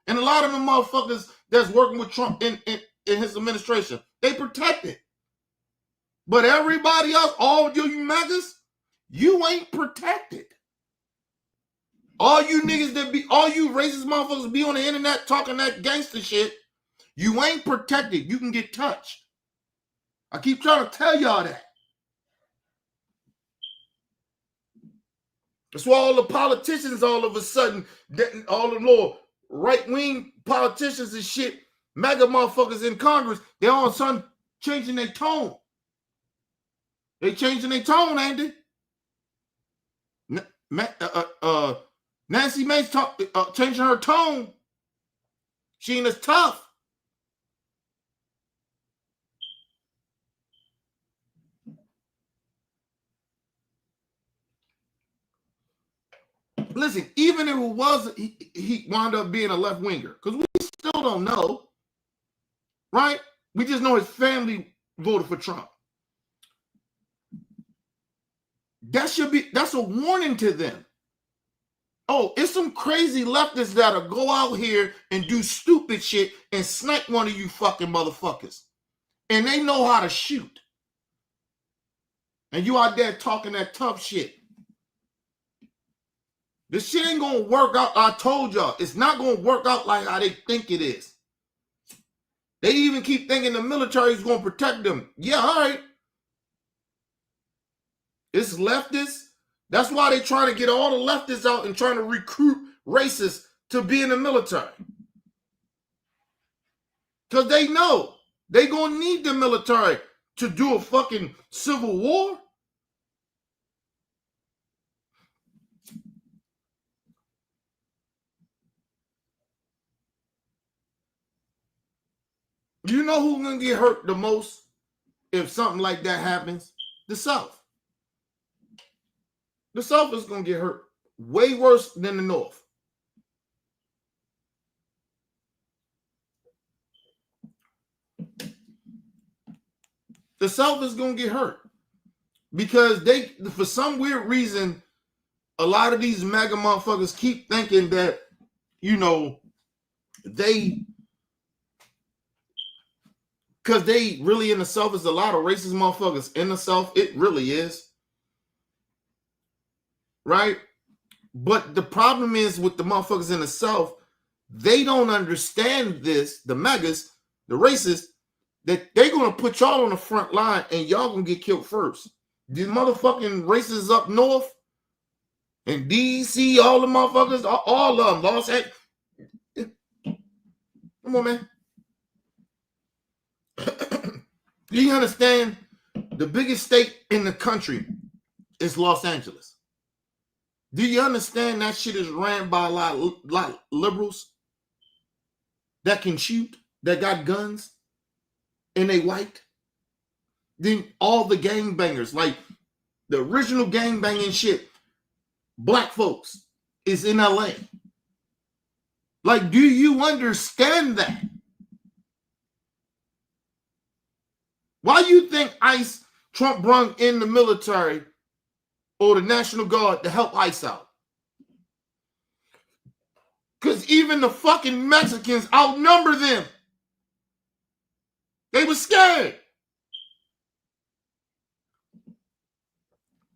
And a lot of them motherfuckers that's working with Trump in his administration, they protected. But everybody else, all you Magas, you ain't protected. All you niggas all you racist motherfuckers be on the internet talking that gangster shit, you ain't protected. You can get touched. I keep trying to tell y'all that. That's why all the politicians all of a sudden, all the little right-wing politicians and shit, MAGA motherfuckers in Congress, they all of a sudden changing their tone. They changing their tone, Andy. Nancy Mace changing her tone. She ain't as tough. Listen, even if it was, he wound up being a left winger, because we still don't know, right? We just know his family voted for Trump. That's a warning to them. Oh, it's some crazy leftists that'll go out here and do stupid shit and snipe one of you fucking motherfuckers. And they know how to shoot. And you out there talking that tough shit. This shit ain't gonna work out. I told y'all, it's not gonna work out like how they think it is. They even keep thinking the military is gonna protect them. Yeah, all right. It's leftists. That's why they trying to get all the leftists out and trying to recruit racists to be in the military. Because they know they gonna need the military to do a fucking civil war. You know who's gonna get hurt the most if something like that happens? The South. The South is gonna get hurt way worse than the North. The South is gonna get hurt because they, for some weird reason, a lot of these MAGA motherfuckers keep thinking that, you know, because they really in the South is a lot of racist motherfuckers in the South. It really is. Right? But the problem is with the motherfuckers in the South, they don't understand this, the MAGAs, the racists, that they're going to put y'all on the front line and y'all going to get killed first. These motherfucking racists up north and DC, all the motherfuckers, all of them, Los Angeles. Come on, man. Do you understand? The biggest state in the country is Los Angeles. Do you understand that shit is ran by a lot of liberals that can shoot, that got guns, and they white? Then all the gangbangers, like the original gangbanging shit, black folks, is in LA. Like, do you understand that? Why you think ICE, Trump brung in the military or the National Guard to help ICE out? Because even the fucking Mexicans outnumber them. They were scared.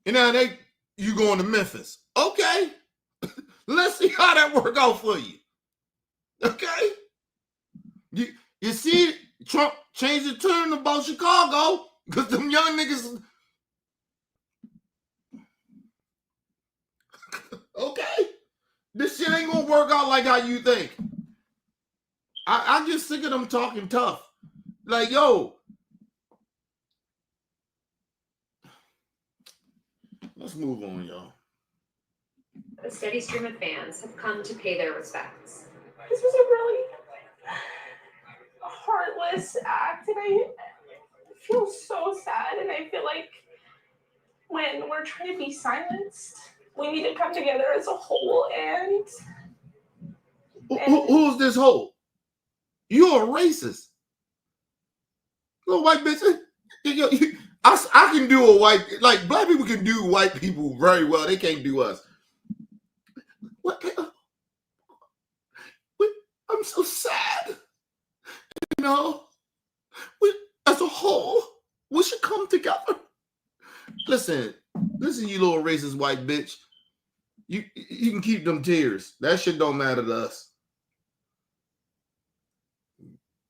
And now you going to Memphis. Okay. Let's see how that work out for you. Okay. You see, Trump changed the tune about Chicago because them young niggas. Okay. This shit ain't gonna work out like how you think. I'm just sick of them talking tough. Like, yo. Let's move on, y'all. A steady stream of fans have come to pay their respects. This was a really heartless act, and I feel so sad, and I feel like when we're trying to be silenced, we need to come together as a whole, and who's this whole? You're a racist. Little white bitch. I can do a white, like black people can do white people very well. They can't do us. What? I'm so sad. You know, as a whole, we should come together. Listen, you little racist white bitch. You can keep them tears. That shit don't matter to us.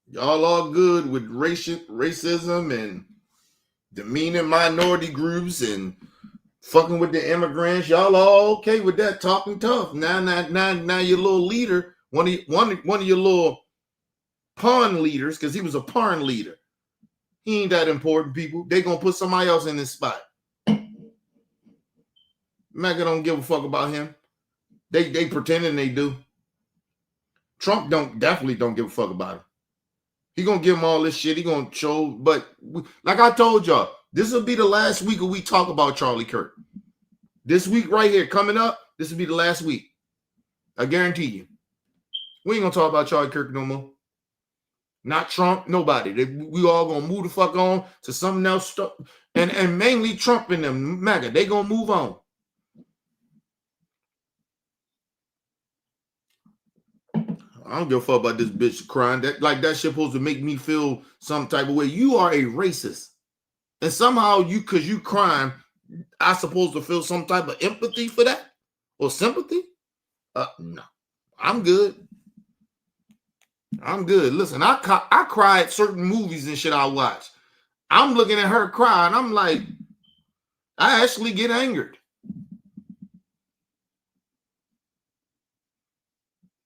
Y'all all good with racism and demeaning minority groups and fucking with the immigrants. Y'all all okay with that, talking tough. Now your little leader, one of your little pawn leaders, because he was a pawn leader. He ain't that important, people. They gonna put somebody else in this spot. Maga don't give a fuck about him. They pretending they do. Trump definitely don't give a fuck about him. He gonna give him all this shit. He gonna show, but like I told y'all, this will be the last week we talk about Charlie Kirk. This week right here coming up, this will be the last week. I guarantee you. We ain't gonna talk about Charlie Kirk no more. Not Trump, nobody. We all gonna move the fuck on to something else. Stuff, and mainly Trump and them MAGA. They gonna move on. I don't give a fuck about this bitch crying. That shit supposed to make me feel some type of way. You are a racist, and somehow because you crying, I supposed to feel some type of empathy for that or sympathy? No, I'm good. I'm good. Listen, I cry at certain movies and shit I watch. I'm looking at her crying. I'm like, I actually get angered.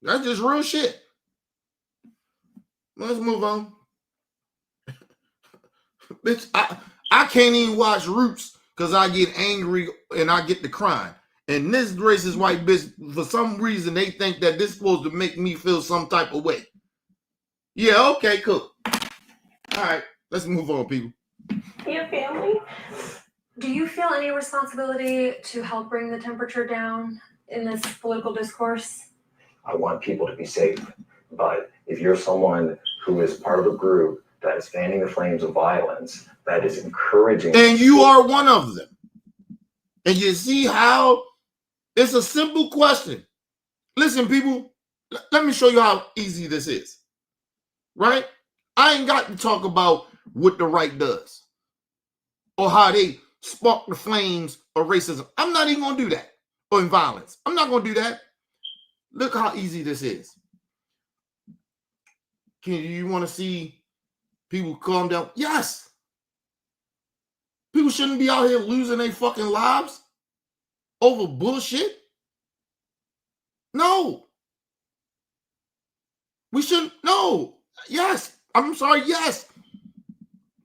That's just real shit. Let's move on. Bitch, I can't even watch Roots because I get angry and I get to crying. And this racist white bitch, for some reason, they think that this is supposed to make me feel some type of way. Yeah, okay, cool. All right, let's move on, people. Your family? Do you feel any responsibility to help bring the temperature down in this political discourse? I want people to be safe. But if you're someone who is part of a group that is fanning the flames of violence, that is encouraging... And you are one of them. And you see how it's a simple question. Listen, people, let me show you how easy this is. Right? I ain't got to talk about what the right does or how they spark the flames of racism. I'm not even going to do that. Or in violence. I'm not going to do that. Look how easy this is. You want to see people calm down? Yes. People shouldn't be out here losing their fucking lives over bullshit. No. We shouldn't. No. Yes. I'm sorry. Yes.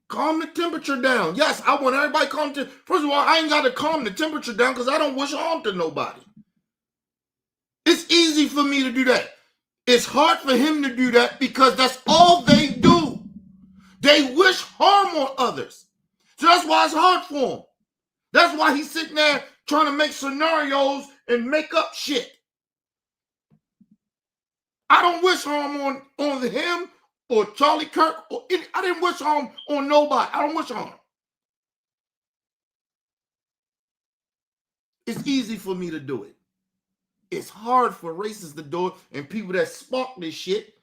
Calm the temperature down. Yes. I want everybody calm. First of all, I ain't got to calm the temperature down because I don't wish harm to nobody. It's easy for me to do that. It's hard for him to do that because that's all they do. They wish harm on others. So that's why it's hard for him. That's why he's sitting there trying to make scenarios and make up shit. I don't wish harm on him or Charlie Kirk. I didn't wish harm on nobody. I don't wish harm. It's easy for me to do it. It's hard for racists to do it and people that spark this shit.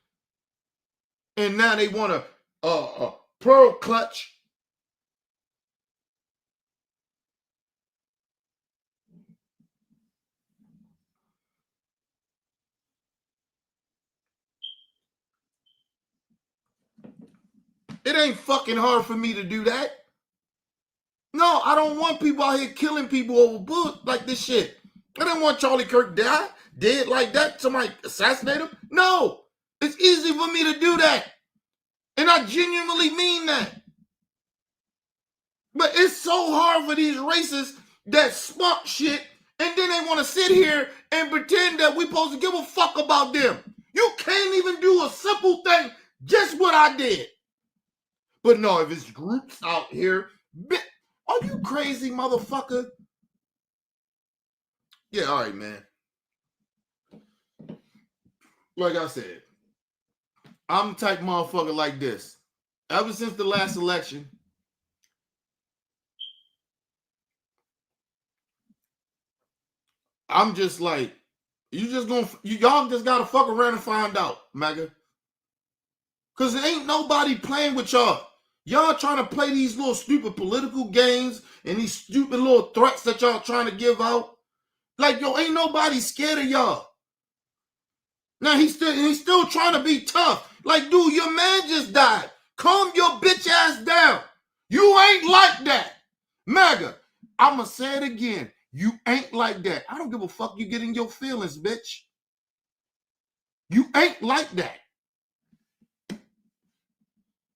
And now they want to pearl clutch. It ain't fucking hard for me to do that. No, I don't want people out here killing people over bull like this shit. I don't want Charlie Kirk dead like that. Somebody assassinate him. No, it's easy for me to do that. And I genuinely mean that. But it's so hard for these racists that spark shit and then they want to sit here and pretend that we're supposed to give a fuck about them. You can't even do a simple thing, just what I did. But no, if it's groups out here, are you crazy, motherfucker? Yeah, all right, man. Like I said, I'm the type motherfucker like this. Ever since the last election, I'm just like, y'all just gotta fuck around and find out, MAGA. Because there ain't nobody playing with y'all. Y'all trying to play these little stupid political games and these stupid little threats that y'all trying to give out. Like, yo, ain't nobody scared of y'all. Now, he's still trying to be tough. Like, dude, your man just died. Calm your bitch ass down. You ain't like that. MAGA, I'ma say it again. You ain't like that. I don't give a fuck you get in your feelings, bitch. You ain't like that.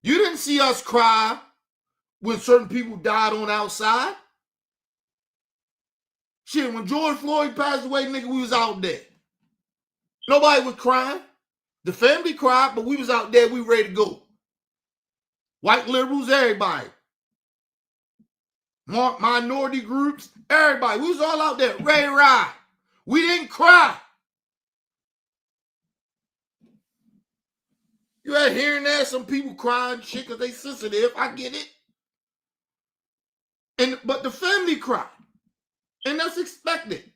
You didn't see us cry when certain people died on outside. Shit, when George Floyd passed away, nigga, we was out there. Nobody was crying. The family cried, but we was out there, we ready to go. White liberals, everybody. Minority groups, everybody. We was all out there, ready to ride. We didn't cry. You had hearing that, some people crying shit because they sensitive. I get it. But the family cried. And that's expected.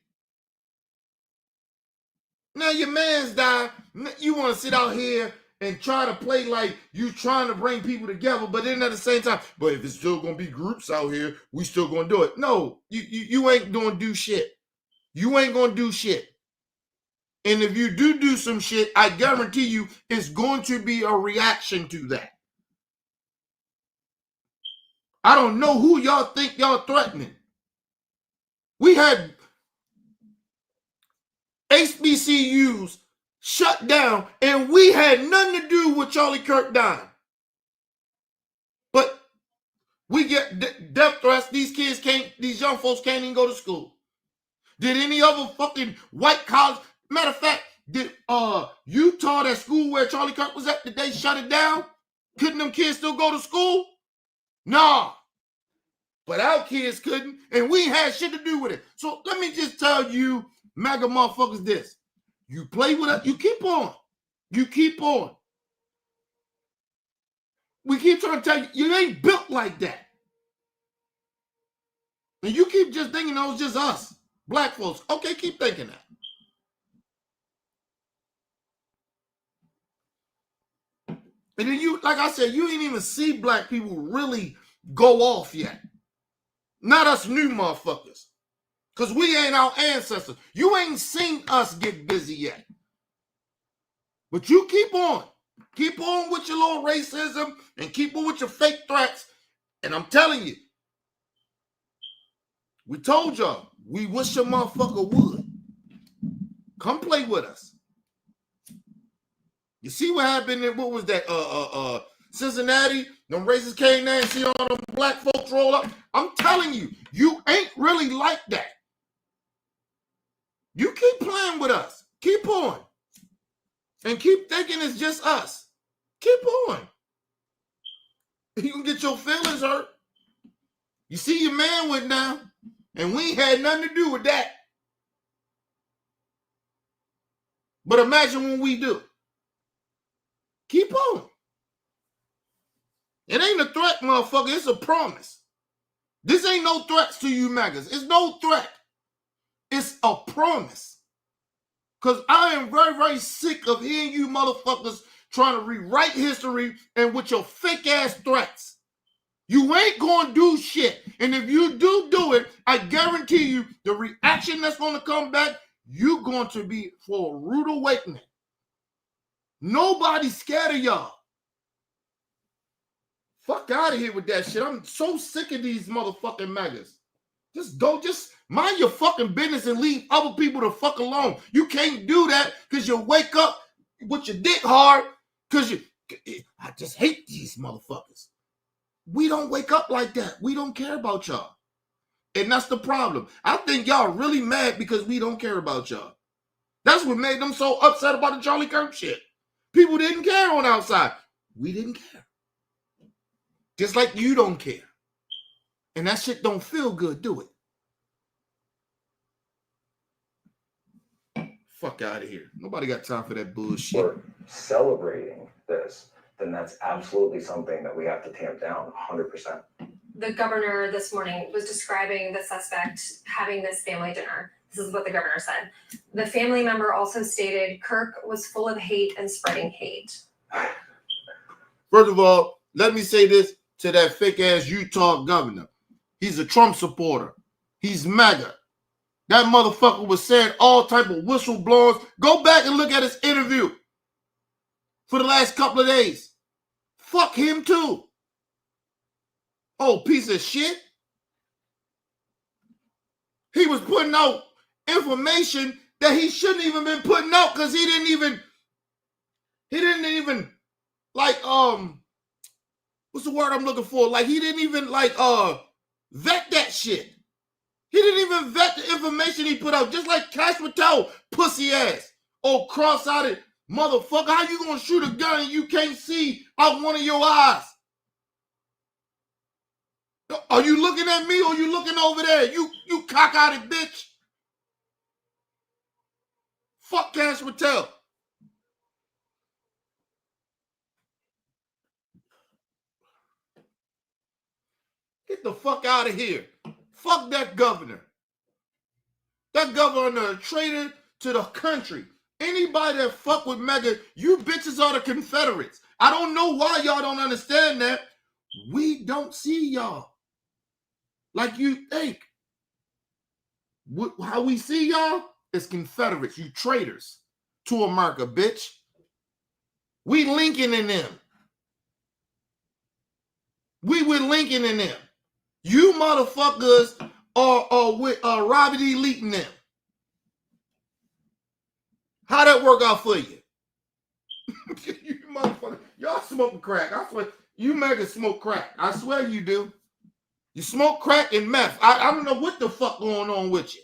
Now your man's died. You want to sit out here and try to play like you trying to bring people together, but then at the same time, but if it's still going to be groups out here, we still going to do it. No, you ain't going to do shit. You ain't going to do shit. And if you do some shit, I guarantee you it's going to be a reaction to that. I don't know who y'all think y'all threatening. We had HBCUs shut down, and we had nothing to do with Charlie Kirk dying. But we get death threats. These young folks can't even go to school. Did any other fucking white college, matter of fact, did Utah, that school where Charlie Kirk was at, did they shut it down? Couldn't them kids still go to school? Nah. But our kids couldn't, and we had shit to do with it. So let me just tell you, MAGA motherfuckers, this. You play with us, you keep on. You keep on. We keep trying to tell you, you ain't built like that. And you keep just thinking it was just us, black folks. Okay, keep thinking that. And then you, like I said, you ain't even see black people really go off yet. Not us new motherfuckers. Because we ain't our ancestors. You ain't seen us get busy yet. But you keep on. Keep on with your little racism and keep on with your fake threats. And I'm telling you, we told y'all, we wish a motherfucker would. Come play with us. You see what happened in, what was that, Cincinnati? Them racists came there and see all them black folks roll up. I'm telling you, you ain't really like that. You keep playing with us. Keep on. And keep thinking it's just us. Keep on. You can get your feelings hurt. You see your man went down, and we ain't had nothing to do with that. But imagine when we do. Keep on. It ain't a threat, motherfucker. It's a promise. This ain't no threats to you MAGAs. It's no threat. It's a promise. Because I am very, very sick of hearing you motherfuckers trying to rewrite history and with your fake ass threats. You ain't going to do shit. And if you do it, I guarantee you the reaction that's going to come back, you're going to be for a rude awakening. Nobody's scared of y'all. Fuck out of here with that shit. I'm so sick of these motherfucking MAGAs. Just mind your fucking business and leave other people the fuck alone. You can't do that because you wake up with your dick hard because I just hate these motherfuckers. We don't wake up like that. We don't care about y'all. And that's the problem. I think y'all really mad because we don't care about y'all. That's what made them so upset about the Charlie Kirk shit. People didn't care on outside. We didn't care. Just like you don't care. And that shit don't feel good, do it? Fuck out of here. Nobody got time for that bullshit. We're celebrating this, then that's absolutely something that we have to tamp down 100%. The governor this morning was describing the suspect having this family dinner. This is what the governor said. The family member also stated Kirk was full of hate and spreading hate. First of all, let me say this to that fake ass Utah governor. He's a Trump supporter. He's MAGA. That motherfucker was saying all type of whistleblowers. Go back and look at his interview for the last couple of days. Fuck him too. Oh, piece of shit. He was putting out information that he shouldn't even been putting out because he didn't even like what's the word I'm looking for? Like he didn't even like vet that shit. He didn't even vet the information he put out, just like Cash Patel, pussy ass. Oh, cross-eyed motherfucker, how you gonna shoot a gun and you can't see out one of your eyes? Are you looking at me or you looking over there? You cock-eyed bitch. Fuck Cash Patel. Get the fuck out of here. Fuck that governor. That governor a traitor to the country. Anybody that fuck with Maga, you bitches are the Confederates. I don't know why y'all don't understand that. We don't see y'all like you think. How we see y'all is Confederates, you traitors to America, bitch. We Lincoln in them. We with Lincoln in them. You motherfuckers are with Robert E. Lee in them. How that work out for you? You motherfucker, y'all smoking crack. I swear, you Maga smoke crack. I swear you do. You smoke crack and meth. I don't know what the fuck going on with you.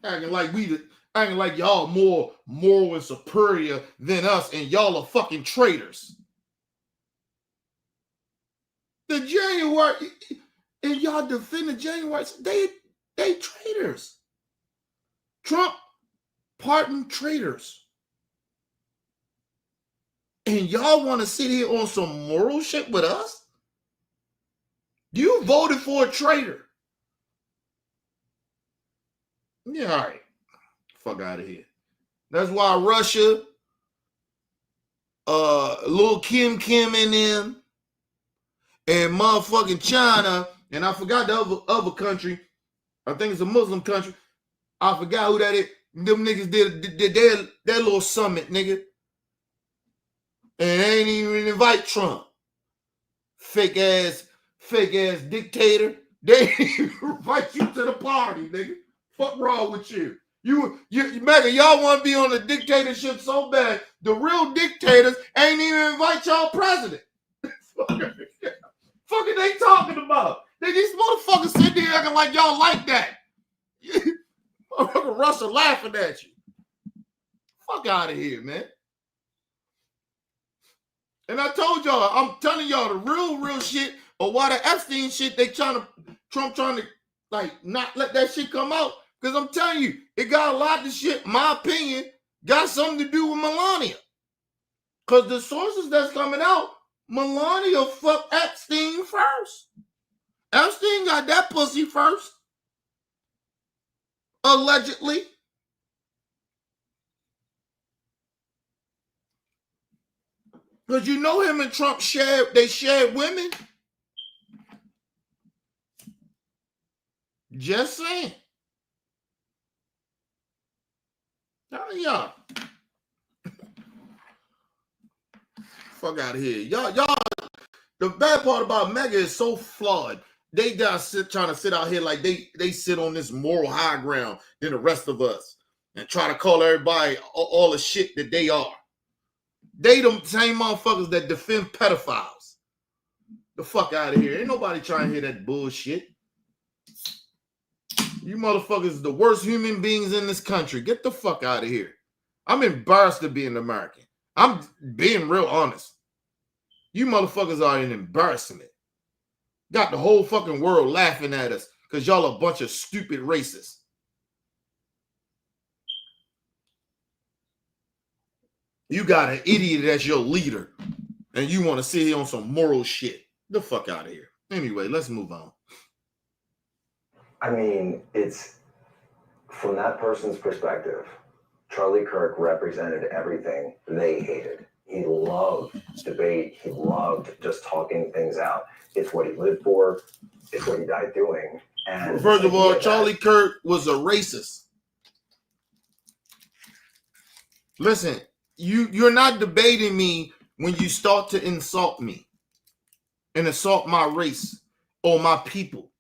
Acting like y'all more moral and superior than us, and y'all are fucking traitors. The January, and y'all defend the January, they traitors. Trump pardoned traitors. And y'all want to sit here on some moral shit with us? You voted for a traitor. Yeah, all right. Fuck out of here. That's why Russia, Lil Kim in them, and motherfucking China, and I forgot the other country. I think it's a Muslim country. I forgot who that is. Them niggas did their little summit, nigga. And they ain't even invite Trump. Fake ass dictator. They ain't even invite you to the party, nigga. Fuck wrong with you? You Maga, y'all want to be on the dictatorship so bad. The real dictators ain't even invite y'all president. Fuck are they talking about? These motherfuckers sit there acting like y'all like that. Motherfucker Russia laughing at you. Fuck out of here, man. And I told y'all, I'm telling y'all the real shit, or why the Epstein shit, Trump trying to like not let that shit come out. Because I'm telling you, it got a lot of shit, my opinion, got something to do with Melania. Because the sources that's coming out, Melania fucked Epstein first. Epstein got that pussy first. Allegedly. Because you know him and Trump shared women. Just saying. Telling y'all. Fuck out of here. Y'all, the bad part about Maga is so flawed. They guys trying to sit out here like they sit on this moral high ground than the rest of us and try to call everybody all the shit that they are. They the same motherfuckers that defend pedophiles. The fuck out of here. Ain't nobody trying to hear that bullshit. You motherfuckers are the worst human beings in this country. Get the fuck out of here. I'm embarrassed to be an American. I'm being real honest. You motherfuckers are an embarrassment. Got the whole fucking world laughing at us because y'all a bunch of stupid racists. You got an idiot as your leader and you want to sit here on some moral shit. The fuck out of here. Anyway, let's move on. I mean, it's from that person's perspective, Charlie Kirk represented everything they hated. He loved debate. He loved just talking things out. It's what he lived for. It's what he died doing. And first of all, Charlie Kirk was a racist. Listen, you're not debating me when you start to insult me. and insult my race or my people.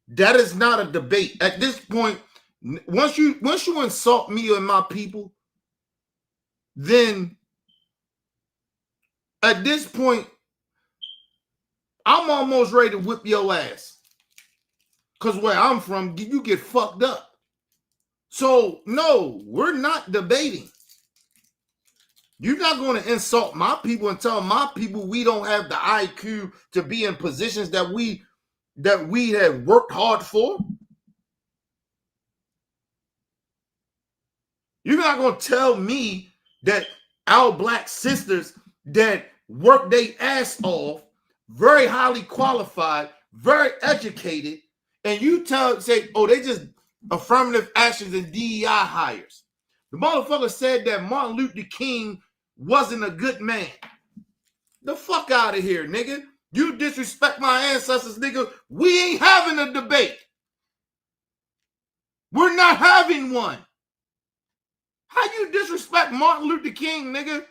That is not a debate. At this point, once you insult me and my people, then at this point, I'm almost ready to whip your ass. Because where I'm from, you get fucked up. So, no, we're not debating. You're not going to insult my people and tell my people we don't have the IQ to be in positions that we have worked hard for. You're not going to tell me that our black sisters that work their ass off, very highly qualified, very educated, and you say, oh, they just affirmative actions and DEI hires. The motherfucker said that Martin Luther King wasn't a good man. The fuck out of here, nigga. You disrespect my ancestors, nigga. We ain't having a debate. We're not having one. How you disrespect Martin Luther King, nigga?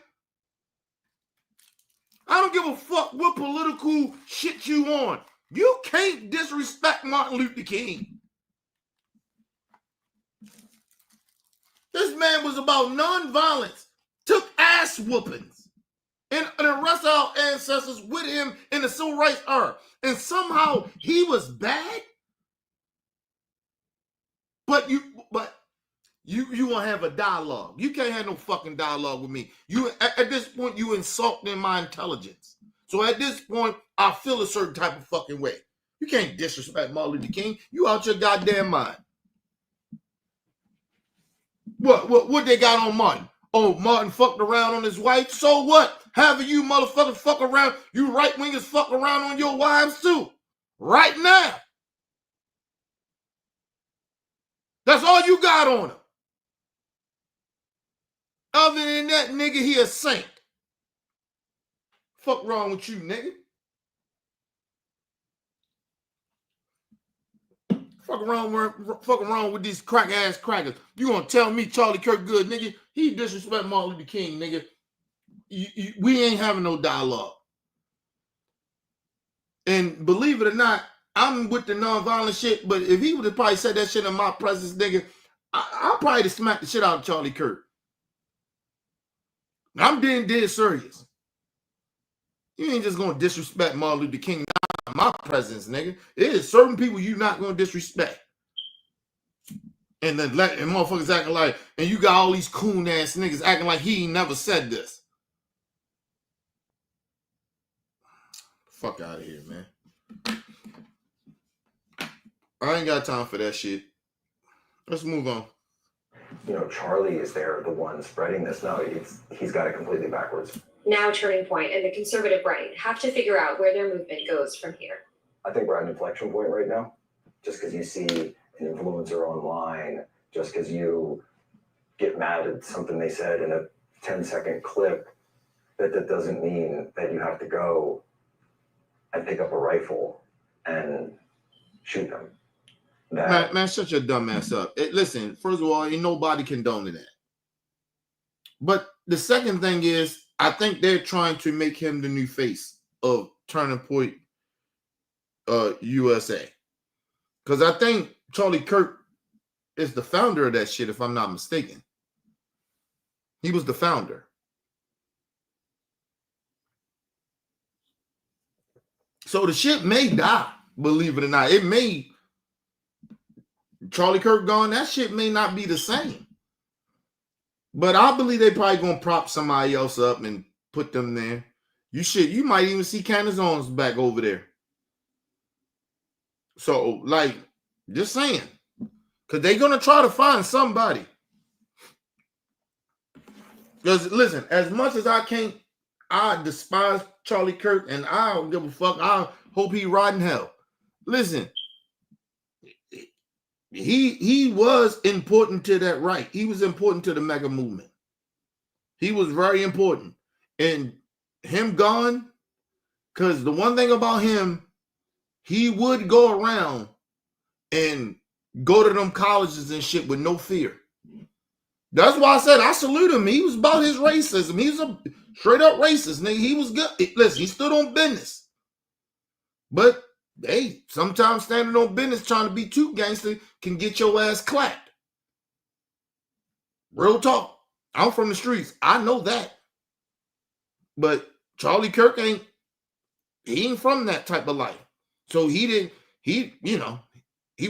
I don't give a fuck what political shit you on. You can't disrespect Martin Luther King. This man was about nonviolence, took ass whoopings, and the rest of our ancestors with him in the civil rights era. And somehow he was bad? But you want to have a dialogue. You can't have no fucking dialogue with me. You at this point, you insulting my intelligence. So at this point, I feel a certain type of fucking way. You can't disrespect Martin Luther King. You out your goddamn mind. What they got on Martin? Oh, Martin fucked around on his wife. So what? Having you motherfuckers fuck around, you right wingers fuck around on your wives too. Right now. That's all you got on him. Other than that, nigga, he a saint. Fuck wrong with you, nigga? Fuck around with these crack ass crackers. You gonna tell me Charlie Kirk good, nigga? He disrespect Martin Luther King, nigga. We ain't having no dialogue. And believe it or not, I'm with the nonviolent shit, but if he would have probably said that shit in my presence, nigga, I'll probably smack the shit out of Charlie Kirk. I'm being dead serious. You ain't just gonna disrespect Martin Luther King in my presence, nigga. It is certain people you not gonna disrespect. And then and motherfuckers acting like, and you got all these coon ass niggas acting like he ain't never said this. Fuck out of here, man. I ain't got time for that shit. Let's move on. You know, Charlie is there, the one spreading this. No, he's got it completely backwards. Now Turning Point and the conservative right have to figure out where their movement goes from here. I think we're at an inflection point right now. Just because you see an influencer online, just because you get mad at something they said in a 10-second clip, that doesn't mean that you have to go and pick up a rifle and shoot them. Man, shut your dumb ass up. Listen, first of all, ain't nobody condoning that. But the second thing is, I think they're trying to make him the new face of Turning Point USA. Because I think Charlie Kirk is the founder of that shit, if I'm not mistaken. He was the founder. So the shit may die, believe it or not. It may. Charlie Kirk gone, that shit may not be the same. But I believe they probably gonna prop somebody else up and put them there. You might even see Candace Owens back over there. So, like, just saying. Because they're gonna try to find somebody. Because listen, as much as I despise Charlie Kirk and I don't give a fuck. I hope he rot in hell. Listen. He was important to that right. He was important to the Maga movement. He was very important. And him gone, because the one thing about him, he would go around and go to them colleges and shit with no fear. That's why I said I salute him. He was about his racism. He was a straight up racist, nigga. He was good. Listen, he stood on business. But hey, sometimes standing on business trying to be too gangster can get your ass clapped. Real talk. I'm from the streets. I know that. But Charlie Kirk he ain't from that type of life. So he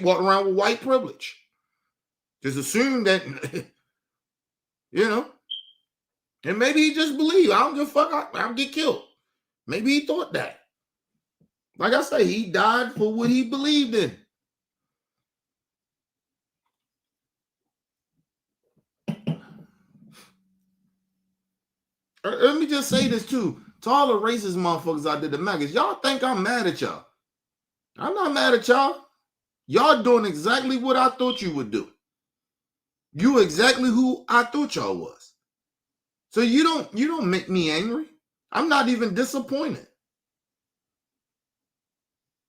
walked around with white privilege. Just assume that, and maybe he just believed, I don't give a fuck, I'll get killed. Maybe he thought that. Like I say, he died for what he believed in. Let me just say this too. To all the racist motherfuckers out there, the Magas, y'all think I'm mad at y'all. I'm not mad at y'all. Y'all doing exactly what I thought you would do. You exactly who I thought y'all was. So you don't make me angry. I'm not even disappointed.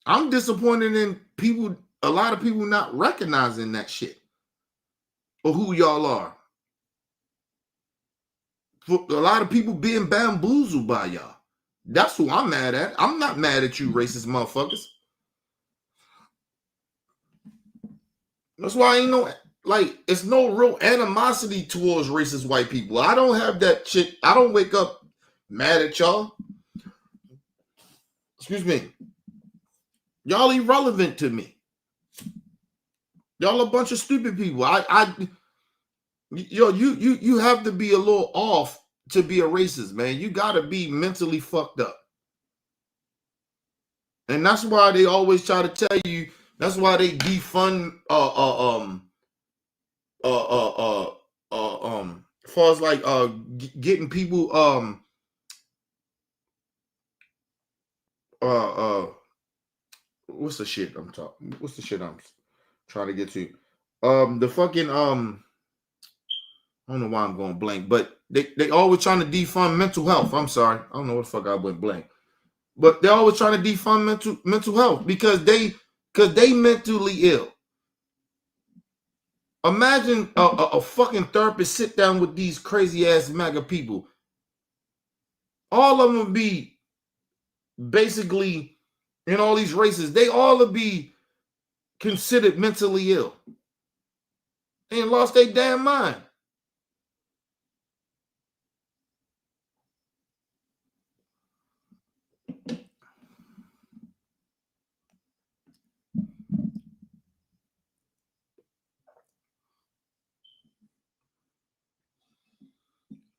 I'm disappointed in a lot of people not recognizing that shit or who y'all are. For a lot of people being bamboozled by y'all. That's who I'm mad at. I'm not mad at you, racist motherfuckers. That's why it's no real animosity towards racist white people. I don't have that shit. I don't wake up mad at y'all. Excuse me. Y'all irrelevant to me. Y'all a bunch of stupid people. You have to be a little off to be a racist, man. You got to be mentally fucked up. And that's why they always try to tell you, that's why they defund as far as like getting people what's the shit I'm trying to get to? The fucking I don't know why I'm going blank, but they always trying to defund mental health. I'm sorry. I don't know what the fuck I went blank. But they're always trying to defund mental health because they mentally ill. Imagine a fucking therapist sit down with these crazy ass MAGA people. All of them would be basically in all these races. They all would be considered mentally ill. They ain't lost their damn mind.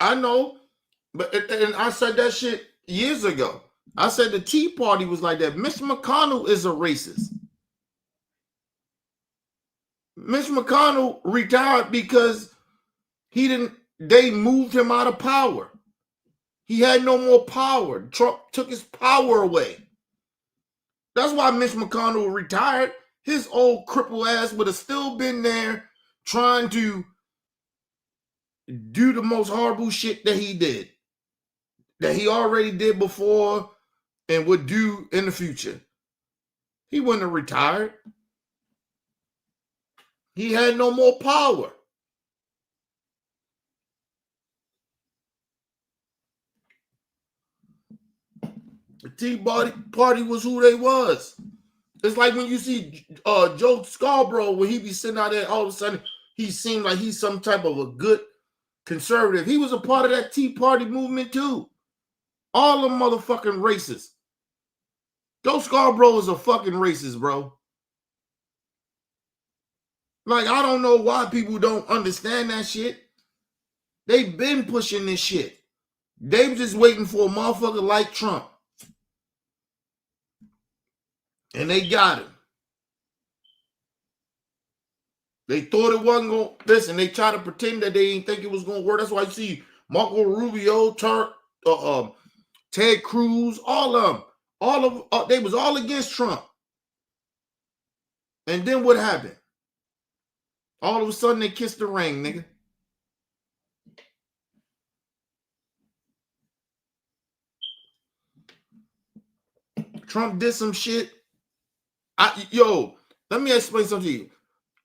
I know, but and I said that shit years ago. I said the Tea Party was like that. Mitch McConnell is a racist. Mitch McConnell retired because they moved him out of power. He had no more power. Trump took his power away. That's why Mitch McConnell retired. His old cripple ass would have still been there trying to do the most horrible shit that he did. That he already did before and would do in the future. He wouldn't have retired. He had no more power. The Tea Party was who they was. It's like when you see Joe Scarborough, when he be sitting out there, all of a sudden he seemed like he's some type of a good conservative. He was a part of that Tea Party movement too. All them motherfucking racists. Joe Scarborough is a fucking racist, bro. Like, I don't know why people don't understand that shit. They've been pushing this shit. They were just waiting for a motherfucker like Trump. And they got him. They thought it wasn't going to, listen, they tried to pretend that they didn't think it was going to work. That's why you see Marco Rubio, Ted Cruz, all of them. They was all against Trump. And then what happened? All of a sudden they kissed the ring, nigga. Trump did some shit. Let me explain something to you.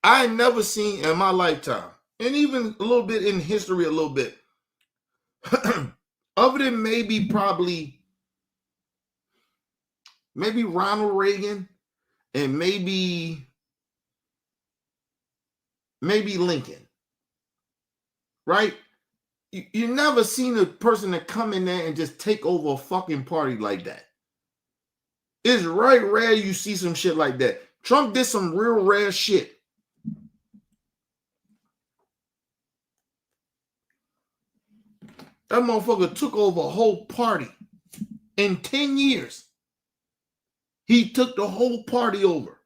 I ain't never seen in my lifetime, and even a little bit in history, a little bit, other than maybe probably maybe Ronald Reagan, and maybe Lincoln, right? You never seen a person that come in there and just take over a fucking party like that. It's right rare you see some shit like that. Trump did some real rare shit. That motherfucker took over a whole party in 10 years. He took the whole party over.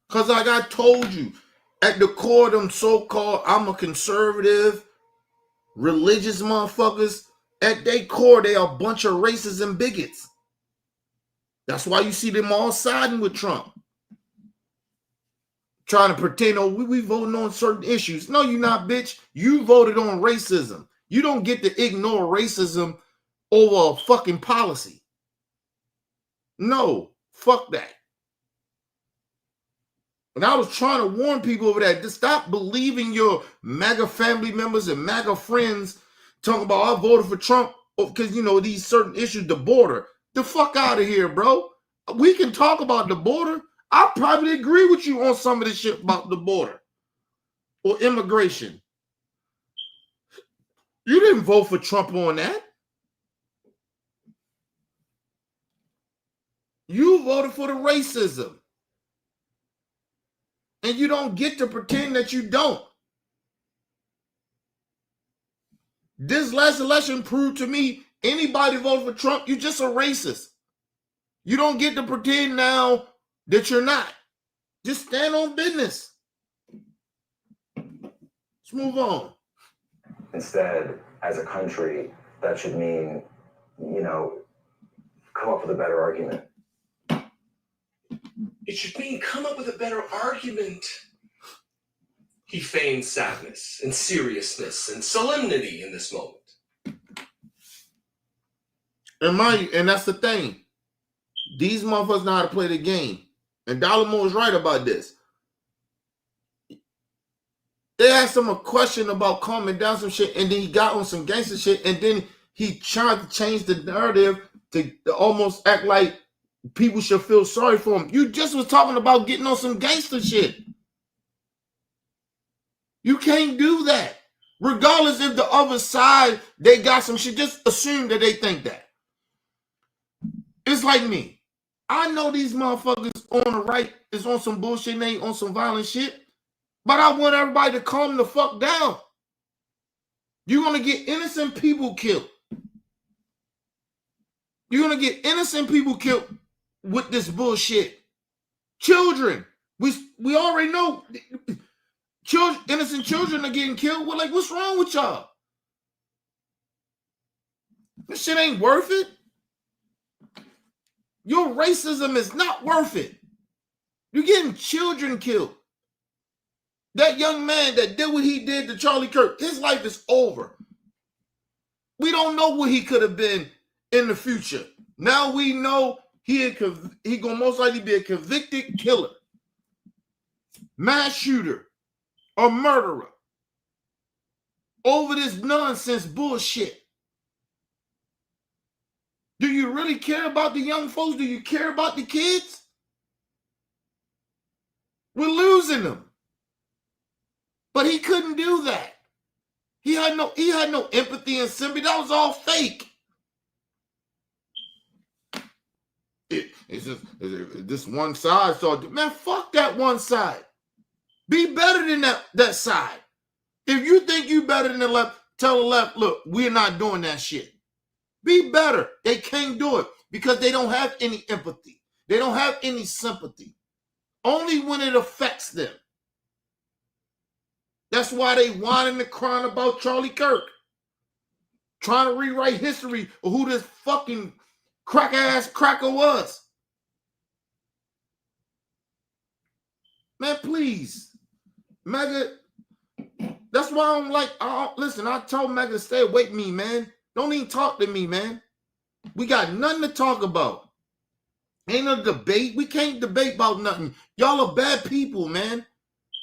Because like I told you, at the core of them so-called, I'm a conservative, religious motherfuckers, at their core, they are a bunch of racists and bigots. That's why you see them all siding with Trump. Trying to pretend, oh, we voting on certain issues. No, you're not, bitch. You voted on racism. You don't get to ignore racism over a fucking policy. No, fuck that. And I was trying to warn people over that. To stop believing your MAGA family members and MAGA friends talking about I voted for Trump because, you know, these certain issues, the border. The fuck out of here, bro. We can talk about the border. I probably agree with you on some of this shit about the border or immigration. You didn't vote for Trump on that. You voted for the racism. And you don't get to pretend that you don't. This last election proved to me, anybody vote for Trump, you're just a racist. You don't get to pretend now that you're not. Just stand on business. Let's move on. Instead, as a country, that should mean, you know, come up with a better argument. It should mean come up with a better argument. He feigned sadness and seriousness and solemnity in this moment. And that's the thing. These motherfuckers know how to play the game. And Dollar Moore is right about this. They asked him a question about calming down some shit, and then he got on some gangster shit, and then he tried to change the narrative to almost act like people should feel sorry for him. You just was talking about getting on some gangster shit. You can't do that. Regardless if the other side, they got some shit, just assume that they think that. It's like me. I know these motherfuckers on the right is on some bullshit and they on some violent shit, but I want everybody to calm the fuck down. You're going to get innocent people killed. You're going to get innocent people killed with this bullshit. Children. We already know innocent children are getting killed. We're like, what's wrong with y'all? This shit ain't worth it. Your racism is not worth it. You're getting children killed. That young man that did what he did to Charlie Kirk, his life is over. We don't know what he could have been in the future. Now we know he gonna most likely be a convicted killer, mass shooter, or murderer over this nonsense bullshit. Do you really care about the young folks? Do you care about the kids? We're losing them. But he couldn't do that. He had no empathy and sympathy. That was all fake. It's just this one side. So man, fuck that one side. Be better than that side. If you think you better than the left, tell the left, look, we're not doing that shit. Be better. They can't do it because they don't have any empathy. They don't have any sympathy. Only when it affects them. That's why they whining and crying about Charlie Kirk. Trying to rewrite history of who this fucking crack-ass cracker was. Man, please. Maga, that's why I don't like, listen, I told Maga to stay away from me, man. Don't even talk to me, man. We got nothing to talk about. Ain't no debate. We can't debate about nothing. Y'all are bad people, man.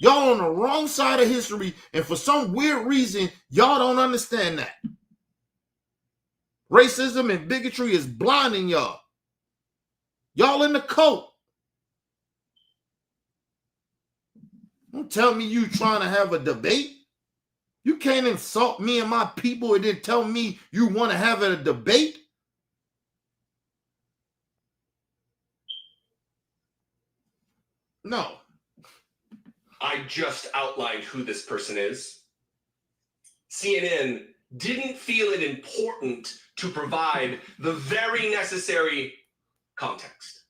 Y'all on the wrong side of history, and for some weird reason, y'all don't understand that. Racism and bigotry is blinding y'all. Y'all in the cult. Don't tell me you trying to have a debate. You can't insult me and my people and then tell me you want to have a debate. No. I just outlined who this person is. CNN didn't feel it important to provide the very necessary context.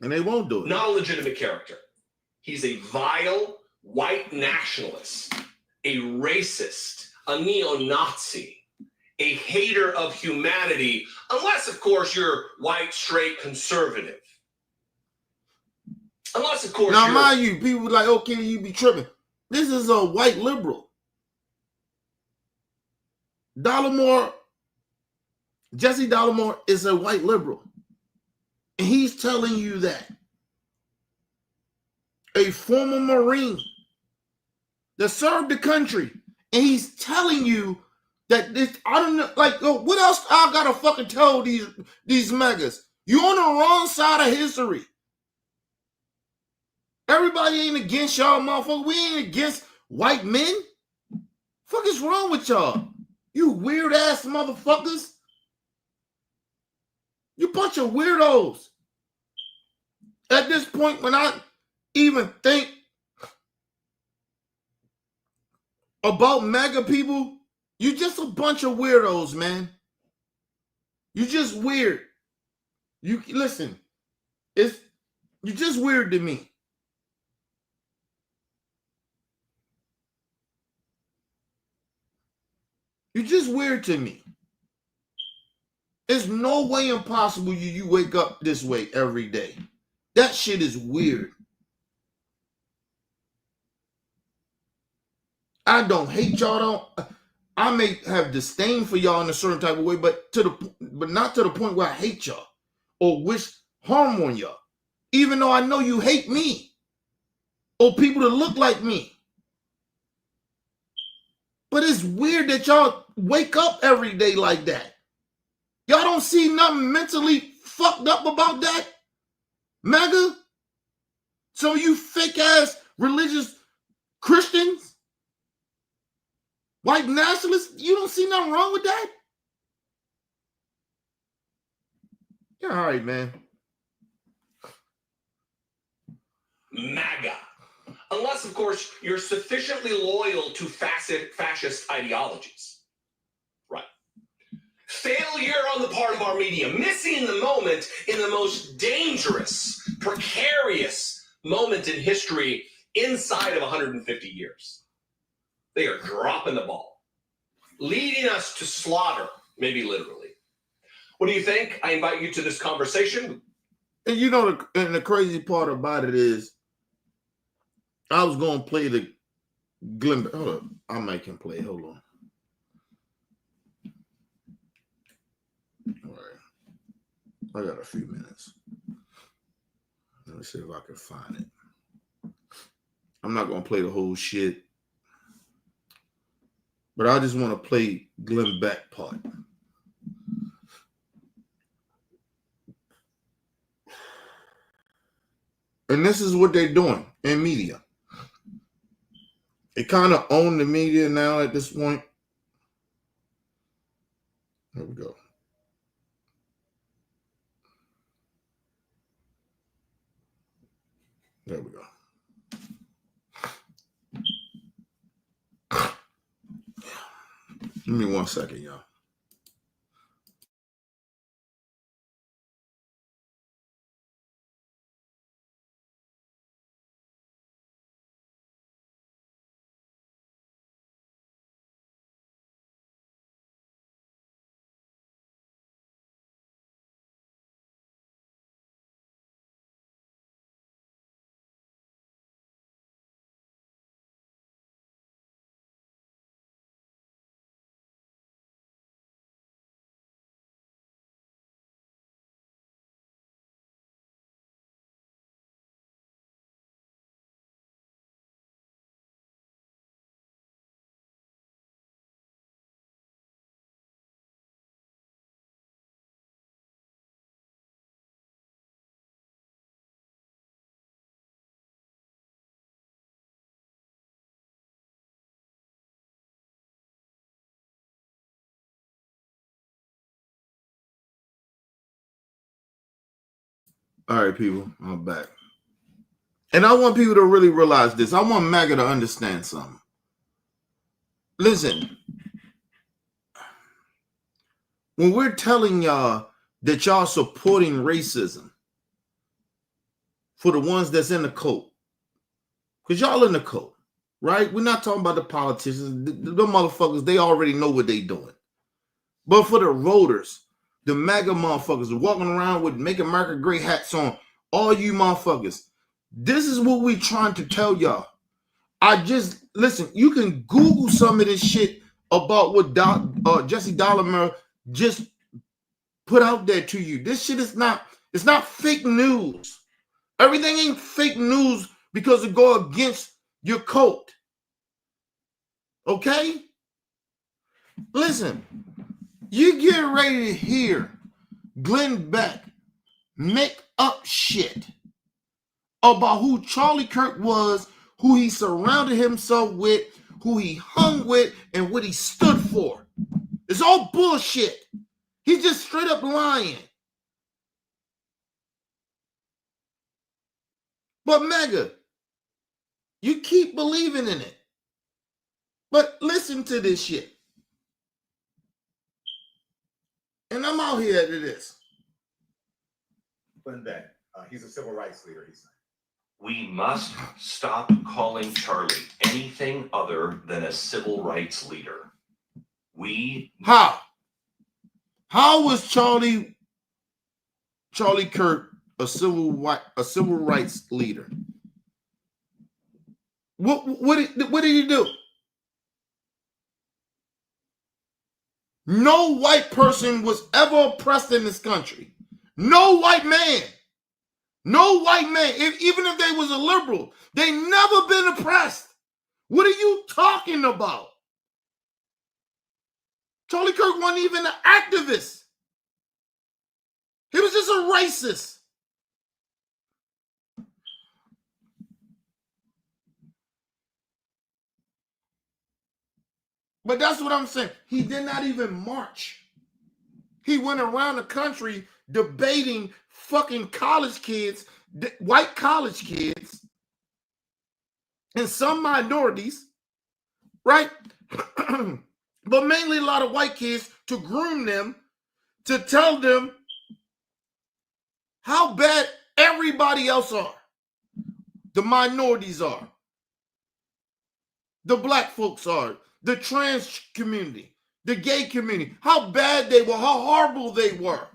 And they won't do it. Not a legitimate character. He's a vile white nationalist, a racist, a neo-Nazi, a hater of humanity, unless, of course, you're white, straight, conservative. Unless, of course, now, you're... mind you, people like, oh, Kenny, you be tripping. This is a white liberal. Jesse Dollemore is a white liberal. And he's telling you that. A former Marine that served the country. And he's telling you that this, I don't know, like, what else I gotta fucking tell these megas? You're on the wrong side of history. Everybody ain't against y'all, motherfucker. We ain't against white men. Fuck is wrong with y'all? You weird ass motherfuckers. You bunch of weirdos. At this point, when I even think about MAGA people, you just a bunch of weirdos, man. You just weird. You listen, you're just weird to me. You're just weird to me. There's no way impossible you wake up this way every day. That shit is weird. I don't hate y'all. I may have disdain for y'all in a certain type of way, but not to the point where I hate y'all or wish harm on y'all. Even though I know you hate me or people that look like me. But it's weird that y'all wake up every day like that. Y'all don't see nothing mentally fucked up about that? MAGA? Some of you fake ass religious Christians? White nationalists? You don't see nothing wrong with that? Yeah, all right, man. MAGA. Unless, of course, you're sufficiently loyal to fascist ideologies. Right. Failure on the part of our media, missing the moment in the most dangerous, precarious moment in history inside of 150 years. They are dropping the ball, leading us to slaughter, maybe literally. What do you think? I invite you to this conversation. And you know, the crazy part about it is, I was going to play the Glenn. Hold up. I'll make him play. Hold on. All right. I got a few minutes. Let me see if I can find it. I'm not going to play the whole shit. But I just want to play Glenn Beck part. And this is what they're doing in media. They kind of own the media now at this point. Here we go. There we go. Give me 1 second, y'all. All right, people, I'm back. And I want people to really realize this. I want Maga to understand something. Listen, when we're telling y'all that y'all supporting racism for the ones that's in the cult, because y'all in the cult, right? We're not talking about the politicians. The motherfuckers, they already know what they doing. But for the voters, the MAGA motherfuckers walking around with Make America Great hats on, all you motherfuckers, this is what we trying to tell y'all. Listen, you can Google some of this shit about what Jesse Dollarmer just put out there to you. This shit is not, it's not fake news. Everything ain't fake news because it go against your cult. Okay? Listen, you get ready to hear Glenn Beck make up shit about who Charlie Kirk was, who he surrounded himself with, who he hung with, and what he stood for. It's all bullshit. He's just straight up lying. But Maga, you keep believing in it. But listen to this shit. And I'm out here to this. Glenn Beck, he's a civil rights leader, he said. We must stop calling Charlie anything other than a civil rights leader. How was Charlie Kirk a civil rights leader? What did he do? No white person was ever oppressed in this country. No white man. No white man. Even if they was a liberal, they never been oppressed. What are you talking about? Charlie Kirk wasn't even an activist. He was just a racist. But that's what I'm saying. He did not even march. He went around the country debating fucking college kids, white college kids, and some minorities, right? But mainly a lot of white kids, to groom them, to tell them how bad everybody else are. The minorities are. The black folks are. The trans community. The gay community. How bad they were. How horrible they were.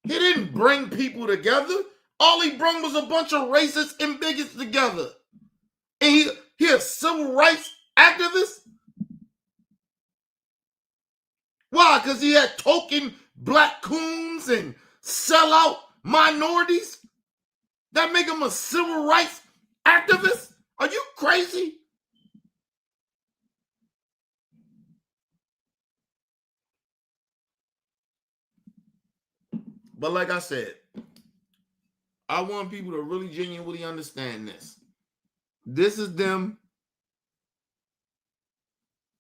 He didn't bring people together. All he brought was a bunch of racists and bigots together. And he a civil rights activist? Why? Because he had token black coons and sellout minorities? That make him a civil rights activist? Are you crazy? But like I said, I want people to really genuinely understand this. This is them.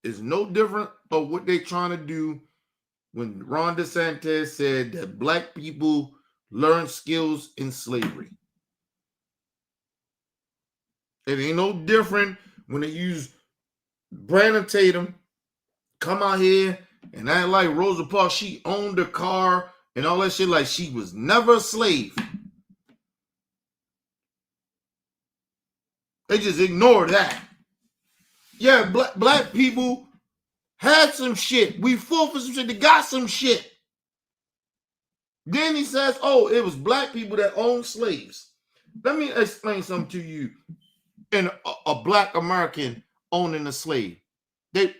It's no different of what they're trying to do when Ron DeSantis said that black people learn skills in slavery. It ain't no different when they use Brandon Tatum come out here and act like Rosa Parks, she owned a car and all that shit like she was never a slave. They just ignore that. Yeah, black people had some shit. We fought for some shit. They got some shit. Then he says, oh, it was black people that owned slaves. Let me explain something to you. And a black American owning a slave. To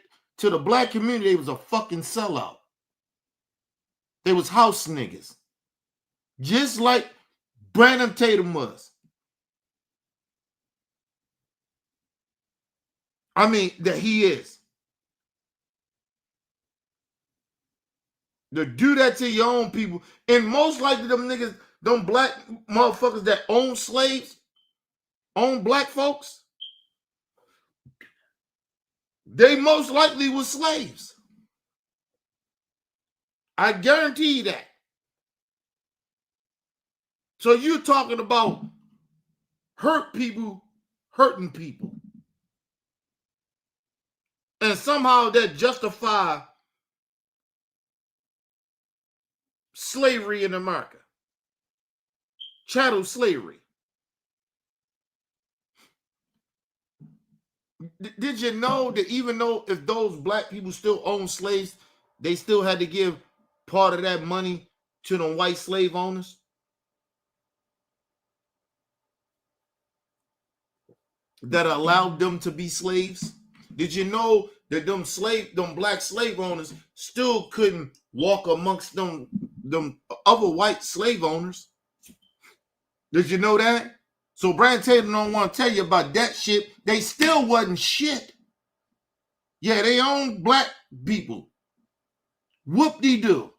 the black community, they was a fucking sellout. They was house niggas. Just like Brandon Tatum was. I mean, that he is. To do that to your own people. And most likely them niggas, them black motherfuckers that own slaves, own black folks, they most likely were slaves. I guarantee you that. So you're talking about hurt people hurting people. And somehow that justify slavery in America. Chattel slavery. Did you know that even though if those black people still own slaves, they still had to give part of that money to the white slave owners? That allowed them to be slaves? Did you know that them black slave owners still couldn't walk amongst them other white slave owners? Did you know that? So Brad Taylor don't want to tell you about that shit. They still wasn't shit. Yeah, they own black people. Whoop-de-doo.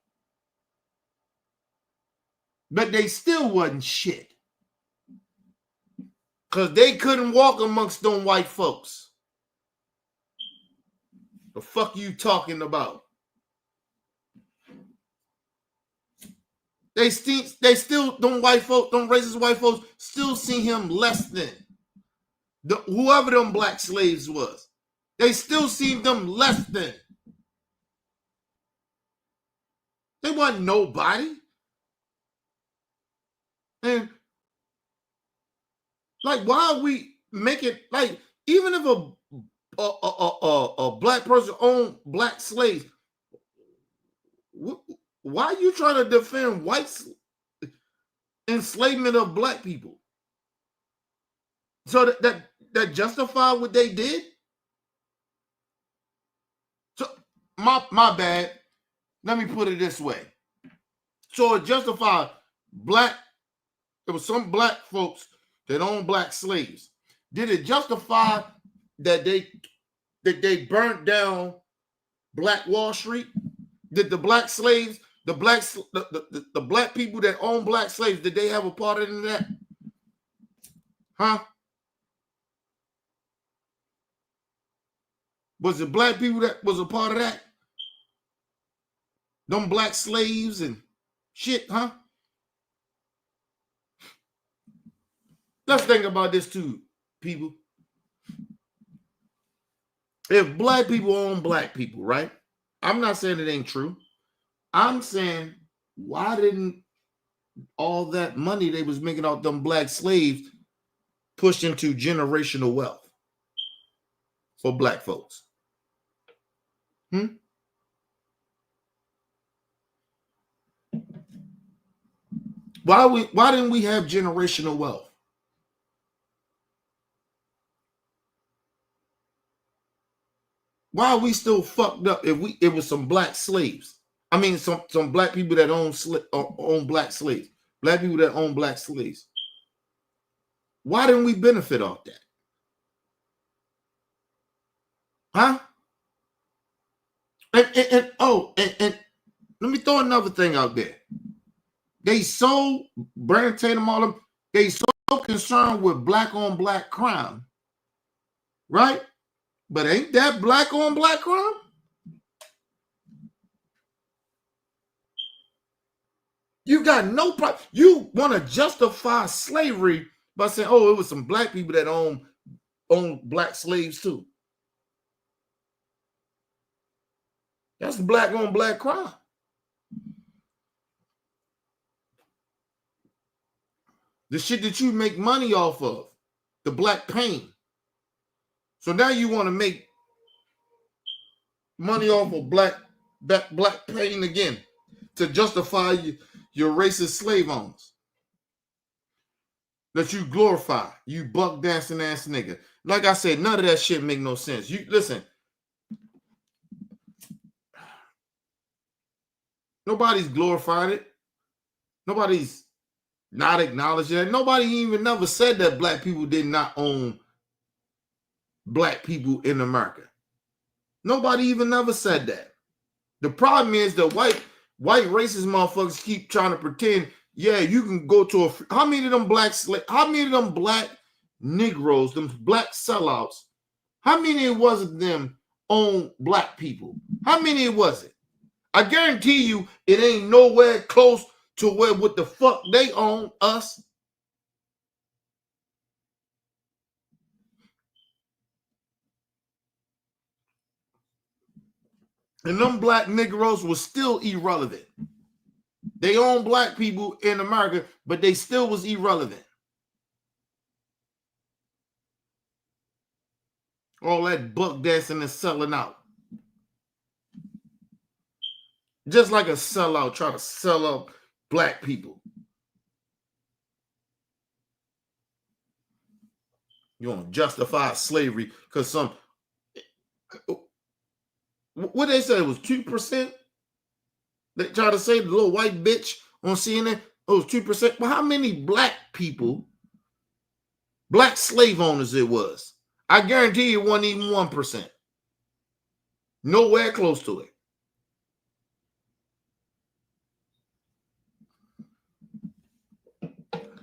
But they still wasn't shit. Because they couldn't walk amongst them white folks. The fuck you talking about? They still, them white folks, them racist white folks, still see him less than whoever them black slaves was. They still see them less than. They wasn't nobody. And like, why are we making, like, even if a black person owned black slaves, why are you trying to defend white enslavement of black people? So that justify what they did? So my bad. Let me put it this way. So it justified there was some black folks that owned black slaves. Did it justify that they burnt down Black Wall Street? Did the black slaves, the black people that own black slaves, did they have a part in that? Huh? Was it black people that was a part of that? Them black slaves and shit, huh? Let's think about this too, people. If black people own black people, right? I'm not saying it ain't true. I'm saying, why didn't all that money they was making off them black slaves push into generational wealth for black folks? Why didn't we have generational wealth? Why are we still fucked up if it was some black slaves? I mean, some black people that own black slaves. Black people that own black slaves. Why didn't we benefit off that? Huh? And let me throw another thing out there. They so Brandon Tatum, all them, they so concerned with black on black crime, right? But ain't that black on black crime? You got no problem. You want to justify slavery by saying, oh, it was some black people that own black slaves too. That's black on black crime. The shit that you make money off of, the black pain. So now you want to make money off of black pain again to justify your racist slave owners that you glorify, you buck dancing ass nigga. Like I said, none of that shit make no sense. You listen. Nobody's glorifying it. Nobody's not acknowledging it. Nobody even never said that black people did not own black people in America. Nobody even never said that. The problem is the white racist motherfuckers keep trying to pretend, yeah, you can go to how many of them black Negroes, them black sellouts, how many it was of them own black people? How many it was it? I guarantee you it ain't nowhere close to where what the fuck they own us. And them black Negroes were still irrelevant. They own black people in America, but they still was irrelevant. All that buck dancing and selling out. Just like a sellout trying to sell out black people. You want to justify slavery because some, what they said, it was 2%? They try to say the little white bitch on CNN, it was 2%. Well, how many black people, black slave owners it was? I guarantee you it wasn't even 1%. Nowhere close to it.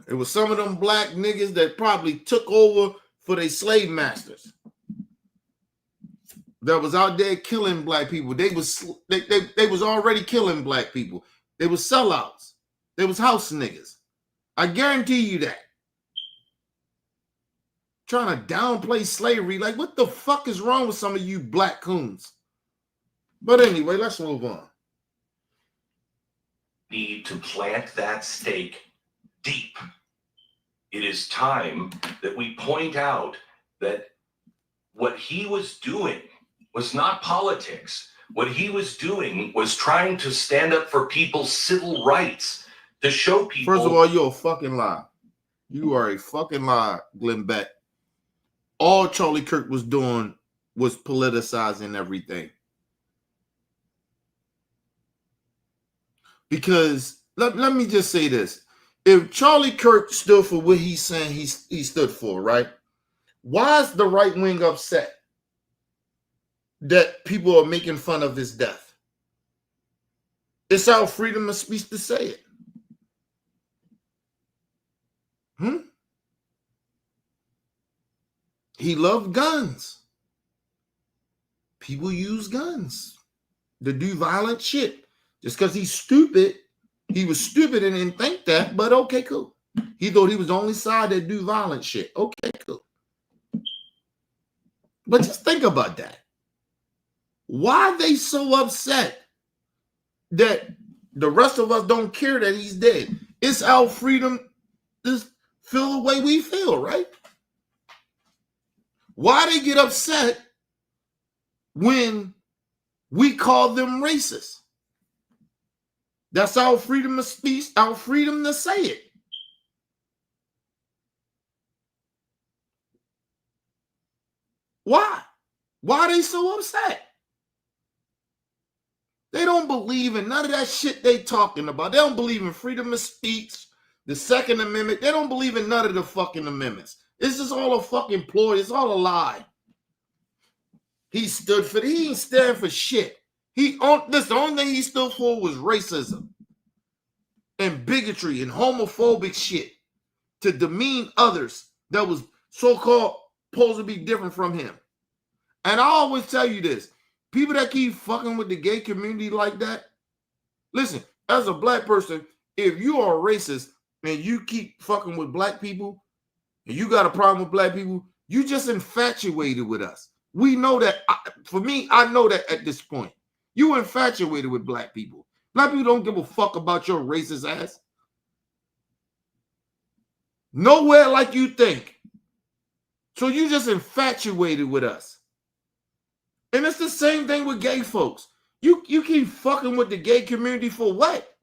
It was some of them black niggas that probably took over for their slave masters. That was out there killing black people. They was already killing black people. They was sellouts. They was house niggas. I guarantee you that. Trying to downplay slavery. Like, what the fuck is wrong with some of you black coons? But anyway, let's move on. Need to plant that stake deep. It is time that we point out that what he was doing was not politics. What he was doing was trying to stand up for people's civil rights, to show people. First of all, you're a fucking lie. You are a fucking lie, Glenn Beck. All Charlie Kirk was doing was politicizing everything. Because let me just say this. If Charlie Kirk stood for what he's saying he stood for, right? Why is the right wing upset that people are making fun of his death? It's our freedom of speech to say it. He loved guns. People use guns to do violent shit. Just because he's stupid, he was stupid and didn't think that, but okay, cool. He thought he was the only side that do violent shit. Okay, cool. But just think about that. Why are they so upset that the rest of us don't care that he's dead? It's our freedom to feel the way we feel, right? Why they get upset when we call them racist? That's our freedom of speech, our freedom to say it. Why? Why are they so upset? They don't believe in none of that shit they talking about. They don't believe in freedom of speech, the Second Amendment. They don't believe in none of the fucking amendments. It's just all a fucking ploy. It's all a lie. He stood for, he ain't stand for shit. The only thing he stood for was racism and bigotry and homophobic shit to demean others that was so-called supposed to be different from him. And I always tell you this, people that keep fucking with the gay community like that, listen, as a black person, if you are a racist and you keep fucking with black people and you got a problem with black people, you just infatuated with us. We know that. For me, I know that at this point. You infatuated with black people. Black people don't give a fuck about your racist ass. Nowhere like you think. So you just infatuated with us. And it's the same thing with gay folks. You keep fucking with the gay community for what?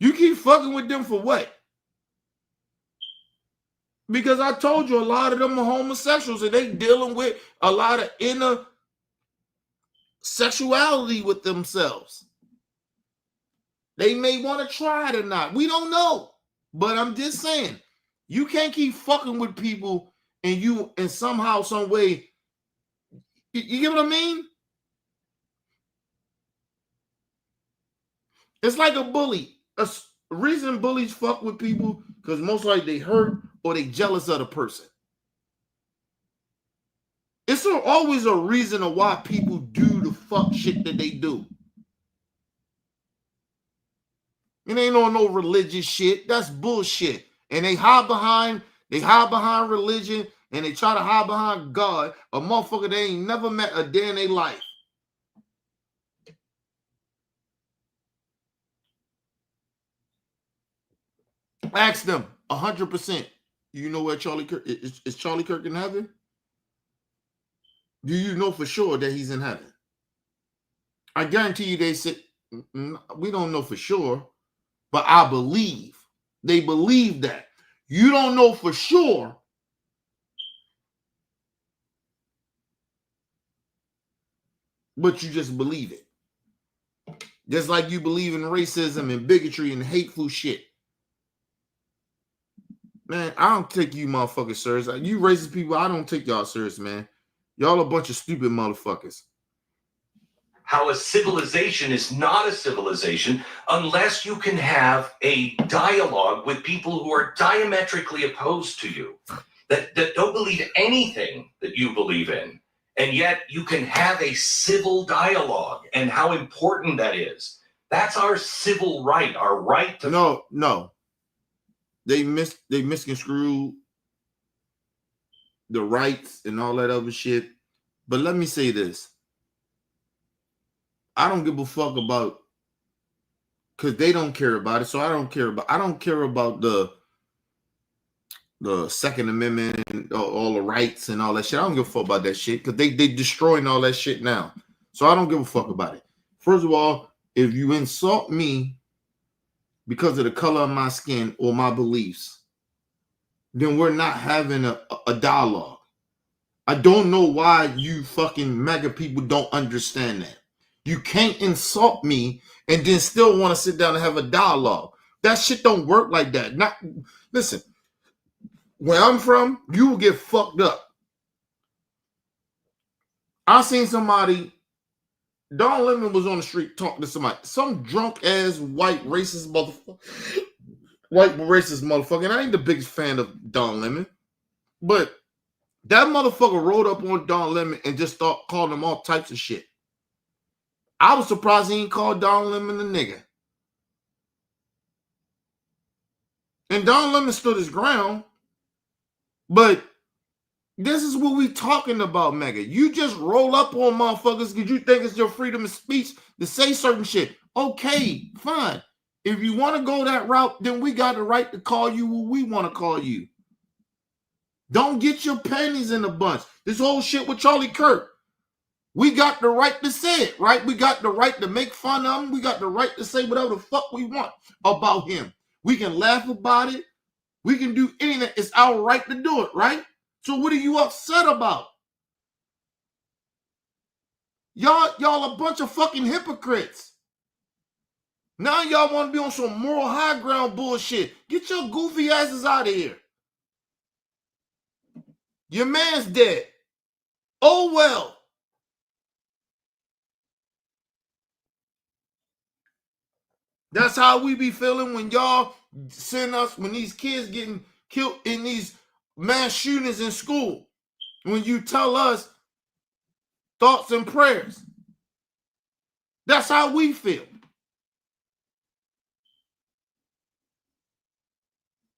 You keep fucking with them for what? Because I told you a lot of them are homosexuals and they dealing with a lot of inner sexuality with themselves. They may want to try it or not. We don't know. But I'm just saying, you can't keep fucking with people and you in somehow, some way, you get what I mean? It's like a bully. A reason bullies fuck with people because most likely they hurt or they jealous of the person. It's always a reason of why people do the fuck shit that they do. It ain't on no religious shit. That's bullshit. And they hide behind religion, and they try to hide behind God, a motherfucker they ain't never met a day in their life. Ask them 100%. You know where Charlie Kirk is? Charlie Kirk in heaven? Do you know for sure that he's in heaven? I guarantee you they said, we don't know for sure, but I believe. They believe that. You don't know for sure, but you just believe it. Just like you believe in racism and bigotry and hateful shit. Man, I don't take you motherfuckers serious. You racist people, I don't take y'all serious, man. Y'all a bunch of stupid motherfuckers. How a civilization is not a civilization unless you can have a dialogue with people who are diametrically opposed to you, that don't believe anything that you believe in. And yet you can have a civil dialogue, and how important that is. That's our civil right, our right to... No. They misconstrue the rights and all that other shit. But let me say this. I don't give a fuck about, because they don't care about it. So I don't care about the Second Amendment and all the rights and all that shit. I don't give a fuck about that shit because they destroying all that shit now. So I don't give a fuck about it. First of all, if you insult me because of the color of my skin or my beliefs, then we're not having a dialogue. I don't know why you fucking MAGA people don't understand that. You can't insult me and then still want to sit down and have a dialogue. That shit don't work like that. Listen, where I'm from, you will get fucked up. I seen somebody, Don Lemon was on the street talking to somebody, some drunk ass white racist motherfucker. And I ain't the biggest fan of Don Lemon, but that motherfucker rolled up on Don Lemon and just start calling him all types of shit. I was surprised he ain't called Don Lemon a nigga. And Don Lemon stood his ground, but this is what we talking about, Maga. You just roll up on motherfuckers because you think it's your freedom of speech to say certain shit. Okay, fine. If you want to go that route, then we got the right to call you what we want to call you. Don't get your panties in a bunch. This whole shit with Charlie Kirk. We got the right to say it, right? We got the right to make fun of him. We got the right to say whatever the fuck we want about him. We can laugh about it. We can do anything. It's our right to do it, right? So what are you upset about? Y'all a bunch of fucking hypocrites. Now y'all want to be on some moral high ground bullshit. Get your goofy asses out of here. Your man's dead. Oh well. That's how we be feeling when y'all send us, when these kids getting killed in these mass shootings in school. When you tell us thoughts and prayers. That's how we feel.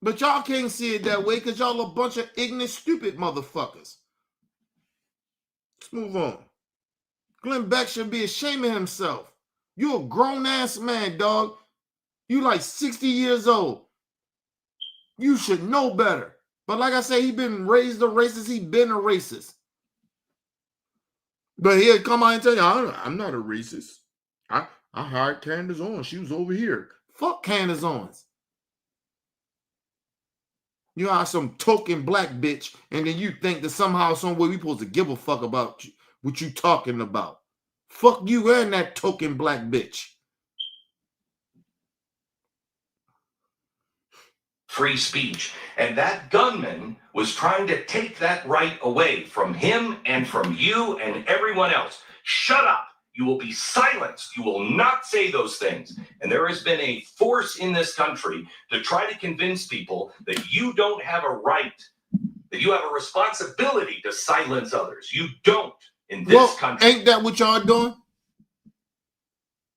But y'all can't see it that way because y'all a bunch of ignorant, stupid motherfuckers. Let's move on. Glenn Beck should be ashamed of himself. You a grown-ass man, dog. You like 60 years old. You should know better. But like I say, he been raised a racist. He been a racist. But he'll come out and tell you, I'm not a racist. I hired Candace Owens. She was over here. Fuck Candace Owens. You are some token black bitch, and then you think that somehow, some way we supposed to give a fuck about you, what you talking about. Fuck you and that token black bitch. Free speech. And that gunman was trying to take that right away from him and from you and everyone else. Shut up. You will be silenced. You will not say those things. And there has been a force in this country to try to convince people that you don't have a right, that you have a responsibility to silence others. You don't in this country. Ain't that what y'all doing?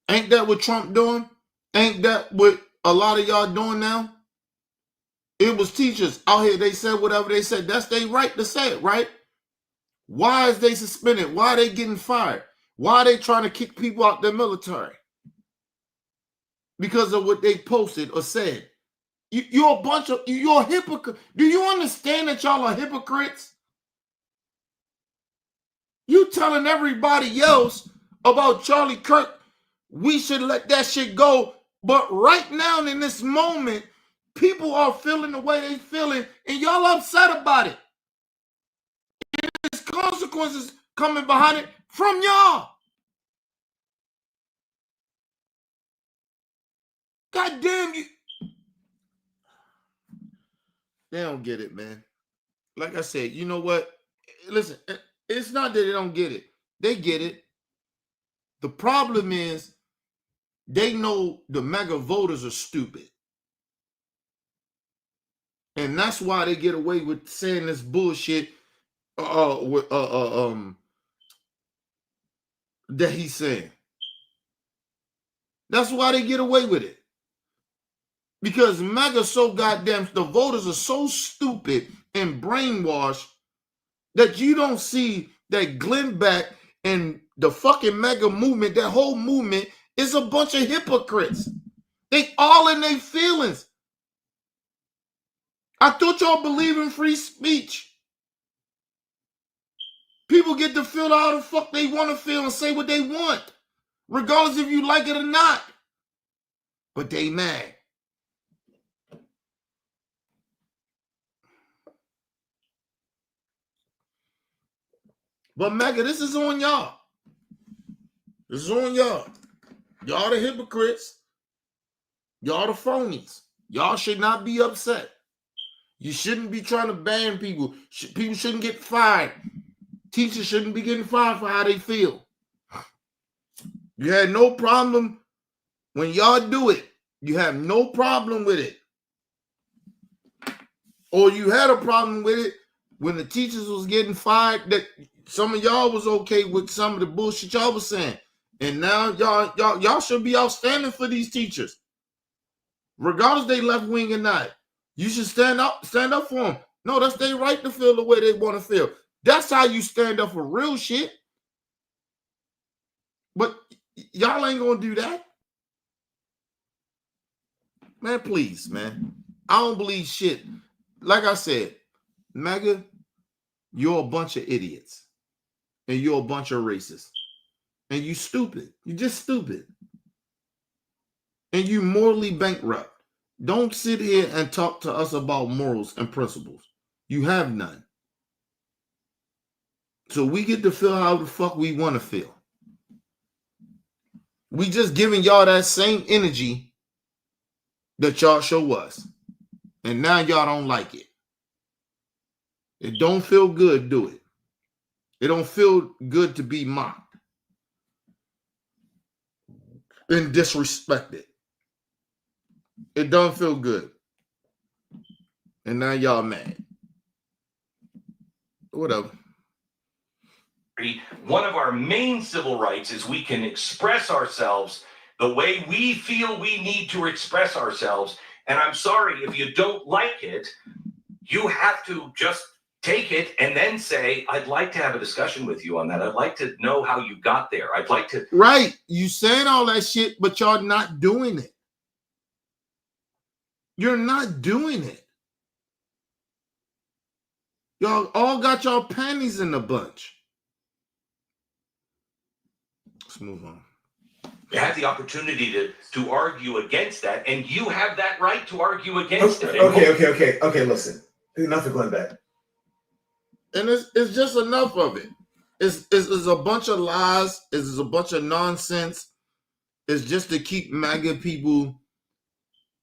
Ain't that what Trump doing? Ain't that what a lot of y'all doing now? It was teachers out here. They said whatever they said. That's their right to say it, right? Why is they suspended? Why are they getting fired? Why are they trying to kick people out the military? Because of what they posted or said. You're a hypocrite. Do you understand that y'all are hypocrites? You telling everybody else about Charlie Kirk, we should let that shit go. But right now in this moment, people are feeling the way they feeling, and y'all upset about it. There's consequences coming behind it from y'all. God damn you. They don't get it, man. Like I said, you know what? Listen, it's not that they don't get it. They get it. The problem is they know the MAGA voters are stupid. And that's why they get away with saying this bullshit that he's saying. That's why they get away with it. Because MAGA so goddamn, the voters are so stupid and brainwashed that you don't see that Glenn Beck and the fucking MAGA movement, that whole movement is a bunch of hypocrites. They all in their feelings. I thought y'all believe in free speech. People get to feel how the fuck they want to feel and say what they want, regardless if you like it or not. But they mad. But MAGA, this is on y'all. This is on y'all. Y'all the hypocrites. Y'all the phonies. Y'all should not be upset. You shouldn't be trying to ban people. People shouldn't get fired. Teachers shouldn't be getting fired for how they feel. You had no problem when y'all do it. You have no problem with it. Or you had a problem with it when the teachers was getting fired, that some of y'all was okay with some of the bullshit y'all was saying. And now y'all should be outstanding for these teachers. Regardless they left wing or not. You should stand up for them. No, that's their right to feel the way they want to feel. That's how you stand up for real shit. But y'all ain't gonna do that. Man, please, man. I don't believe shit. Like I said, MAGA, you're a bunch of idiots. And you're a bunch of racists. And you stupid. You're just stupid. And you morally bankrupt. Don't sit here and talk to us about morals and principles. You have none. So we get to feel how the fuck we want to feel. We just giving y'all that same energy that y'all show us. And now y'all don't like it. It don't feel good, do it. It don't feel good to be mocked and disrespected. It don't feel good. And now y'all mad. Whatever. One of our main civil rights is we can express ourselves the way we feel we need to express ourselves. And I'm sorry, if you don't like it, you have to just take it and then say, I'd like to have a discussion with you on that. I'd like to know how you got there. I'd like to. Right. You saying all that shit, but y'all not doing it. You're not doing it. Y'all all got y'all panties in a bunch. Let's move on. You have the opportunity to argue against that, and you have that right to argue against it. Okay, listen. Enough of Glenn Beck. And it's just enough of it. It's a bunch of lies. It's a bunch of nonsense. It's just to keep MAGA people,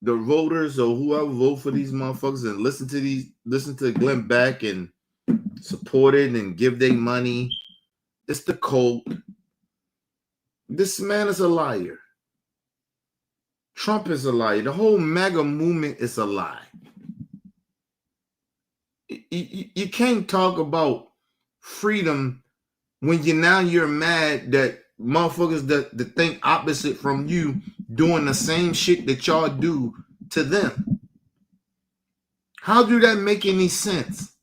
the voters or whoever vote for these motherfuckers and listen to Glenn Beck and support it and give their money. It's the cult. This man is a liar. Trump is a liar. The whole MAGA movement is a lie. You can't talk about freedom when you're mad that motherfuckers that think opposite from you doing the same shit that y'all do to them. How do that make any sense?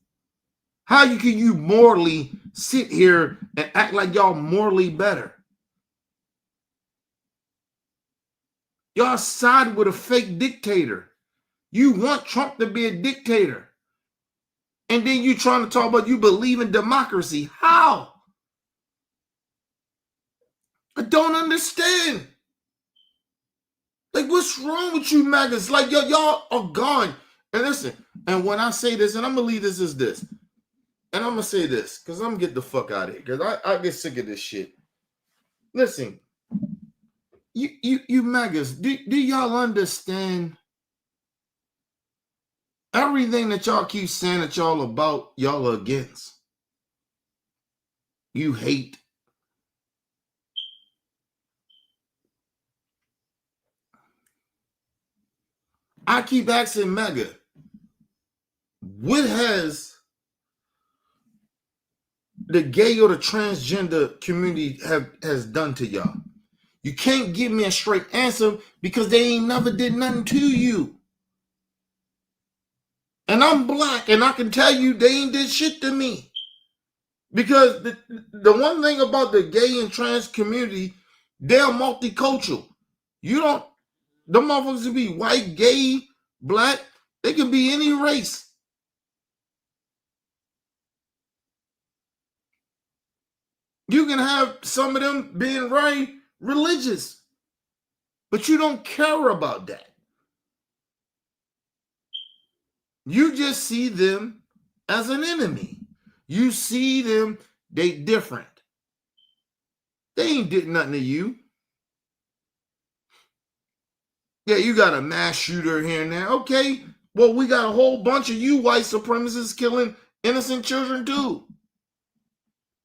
How can you morally sit here and act like y'all morally better? Y'all side with a fake dictator. You want Trump to be a dictator. And then you trying to talk about you believe in democracy. How? I don't understand. Like, what's wrong with you, Magas? Like, y'all are gone. And listen, and when I say this, and I'm going to leave this as this, and I'm going to say this, because I'm going to get the fuck out of here, because I get sick of this shit. Listen, you Magas, do y'all understand everything that y'all keep saying that y'all about, y'all are against? You hate. I keep asking Maga, what has the gay or the transgender community has done to y'all? You can't give me a straight answer because they ain't never did nothing to you. And I'm black, and I can tell you they ain't did shit to me. Because the one thing about the gay and trans community, they're multicultural. You don't, the motherfuckers can be white, gay, black, they can be any race. You can have some of them being very religious, but you don't care about that. You just see them as an enemy. You see them, they different. They ain't did nothing to you. Yeah, you got a mass shooter here and there. Okay, well, we got a whole bunch of you white supremacists killing innocent children too.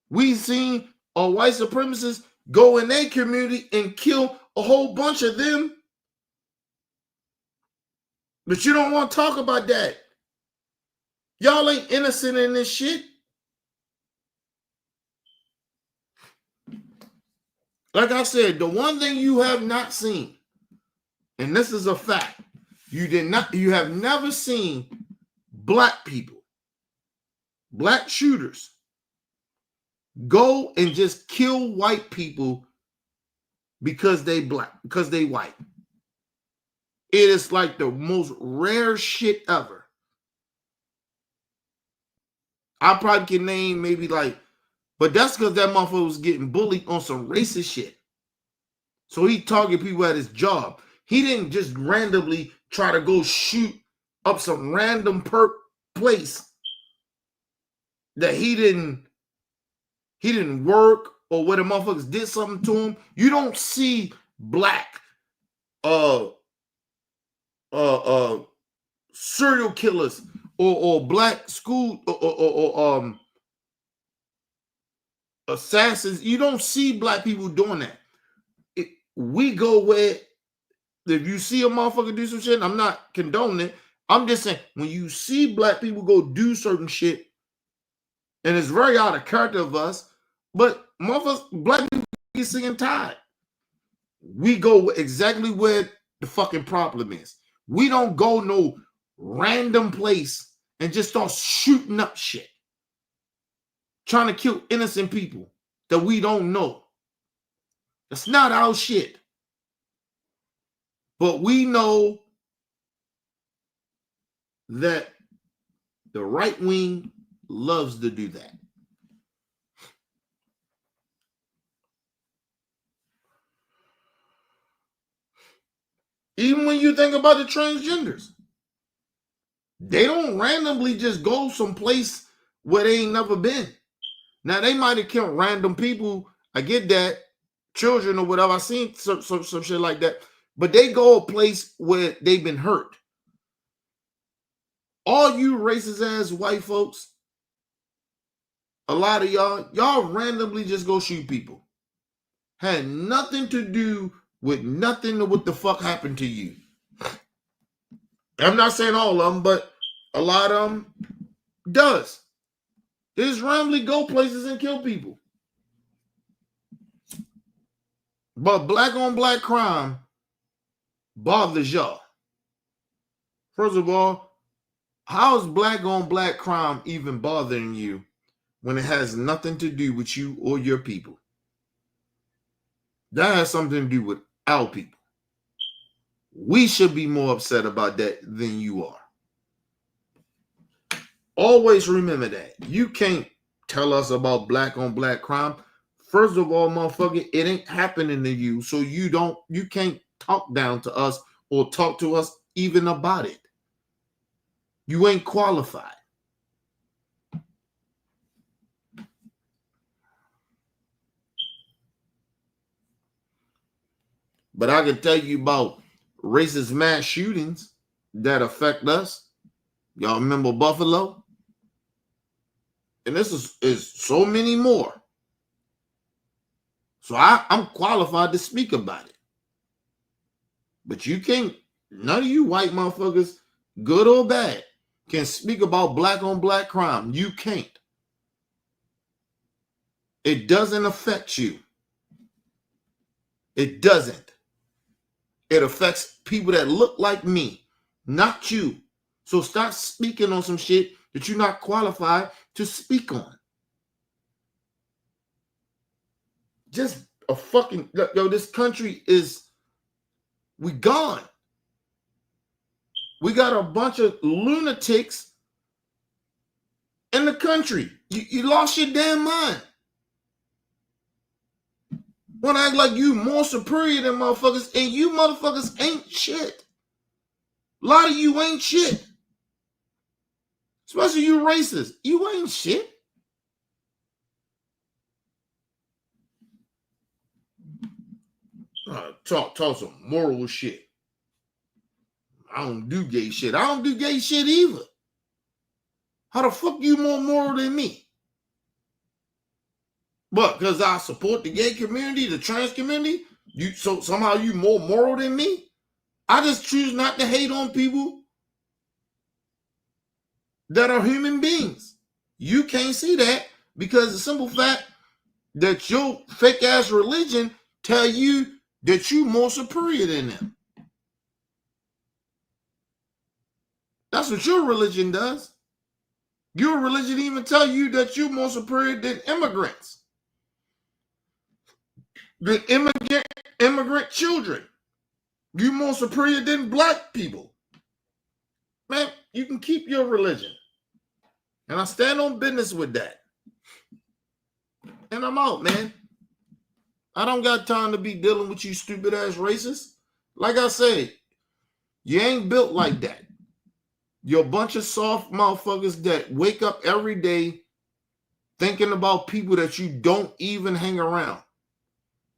We've seen a white supremacist go in their community and kill a whole bunch of them. But you don't want to talk about that. Y'all ain't innocent in this shit. Like I said, the one thing you have not seen, and this is a fact, you have never seen black people, black shooters, go and just kill white people because they black, because they white. It is like the most rare shit ever. I probably can name maybe like, but that's because that motherfucker was getting bullied on some racist shit. So he targeted people at his job. He didn't just randomly try to go shoot up some random place that he didn't work, or where the motherfuckers did something to him. You don't see black serial killers or black school or assassins. You don't see black people doing that. We go where, if you see a motherfucker do some shit, I'm not condoning it. I'm just saying, when you see black people go do certain shit, and it's very out of character of us, but motherfuckers, black people get sick and tired. We go exactly where the fucking problem is. We don't go no random place and just start shooting up shit, trying to kill innocent people that we don't know. That's not our shit. But we know that the right wing loves to do that. Even when you think about the transgenders, they don't randomly just go someplace where they ain't never been. Now, they might have killed random people. I get that. Children or whatever. I've seen some shit like that. But they go a place where they've been hurt. All you racist ass white folks, a lot of y'all randomly just go shoot people. Had nothing to do with nothing of what the fuck happened to you. I'm not saying all of them, but a lot of them does. They just randomly go places and kill people. But black on black crime bothers y'all? First of all, how is black on black crime even bothering you when it has nothing to do with you or your people? That has something to do with our people. We should be more upset about that than you are. Always remember that. You can't tell us about black on black crime. First of all, motherfucker, it ain't happening to you. So you can't talk down to us or talk to us even about it. You ain't qualified. But I can tell you about racist mass shootings that affect us. Y'all remember Buffalo? And this is so many more. So I'm qualified to speak about it. But you can't, none of you white motherfuckers, good or bad, can speak about black on black crime. You can't. It doesn't affect you. It doesn't. It affects people that look like me, not you. So stop speaking on some shit that you're not qualified to speak on. Just a fucking, yo, this country is, we gone. We got a bunch of lunatics in the country. You lost your damn mind. Want to act like you more superior than motherfuckers, and you motherfuckers ain't shit. A lot of you ain't shit. Especially you racists. You ain't shit. Talk some moral shit. I don't do gay shit. I don't do gay shit either. How the fuck you more moral than me? What? Because I support the gay community, the trans community? So somehow you more moral than me? I just choose not to hate on people that are human beings. You can't see that because the simple fact that your fake ass religion tell you that you more superior than them. That's what your religion does. Your religion even tell you that you're more superior than immigrants. The immigrant children. You're more superior than black people. Man, you can keep your religion. And I stand on business with that. And I'm out, man. I don't got time to be dealing with you stupid ass racists. Like I said, you ain't built like that. You're a bunch of soft motherfuckers that wake up every day thinking about people that you don't even hang around.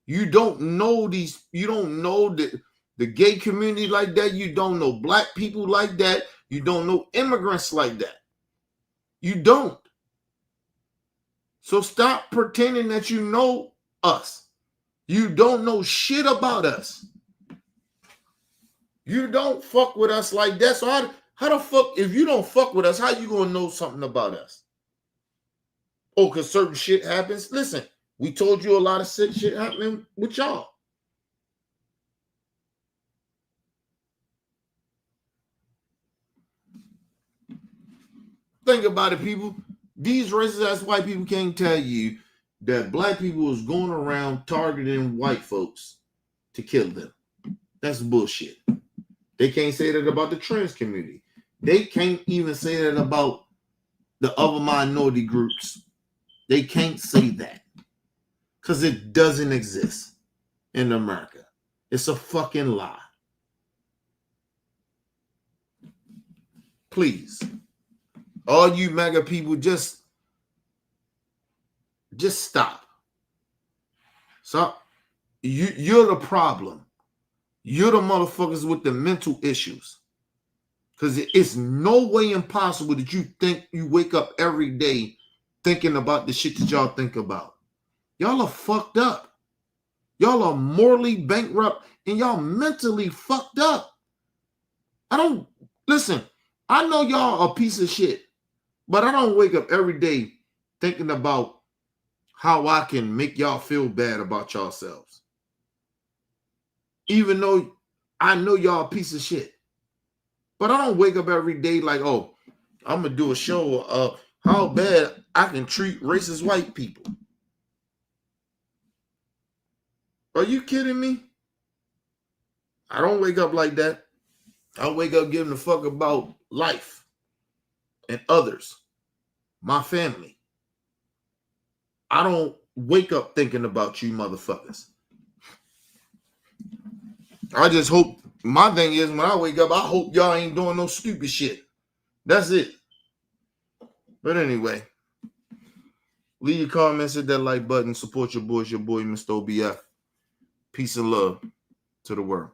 You don't know these, you don't know the gay community like that. You don't know black people like that. You don't know immigrants like that. You don't. So stop pretending that you know us. You don't know shit about us. You don't fuck with us like that. So how the fuck, if you don't fuck with us, how you gonna know something about us? Oh, because certain shit happens. Listen, we told you a lot of shit happening with y'all. Think about it, people. These racist ass white people can't tell you that black people is going around targeting white folks to kill them. That's bullshit. They can't say that about the trans community. They can't even say that about the other minority groups. They can't say that because it doesn't exist in America. It's a fucking lie. Please, all you MAGA people, just stop. Stop. You're the problem. You're the motherfuckers with the mental issues. Because it's no way impossible that you think you wake up every day thinking about the shit that y'all think about. Y'all are fucked up. Y'all are morally bankrupt and y'all mentally fucked up. Listen, I know y'all a piece of shit, but I don't wake up every day thinking about how I can make y'all feel bad about yourselves. Even though I know y'all a piece of shit. But I don't wake up every day like, oh, I'm going to do a show of how bad I can treat racist white people. Are you kidding me? I don't wake up like that. I wake up giving a fuck about life and others, my family. I don't wake up thinking about you motherfuckers. I just hope, my thing is, when I wake up, I hope y'all ain't doing no stupid shit. That's it. But anyway, leave your comments, hit that like button, support your boys, your boy, Mr. OBF. Peace and love to the world.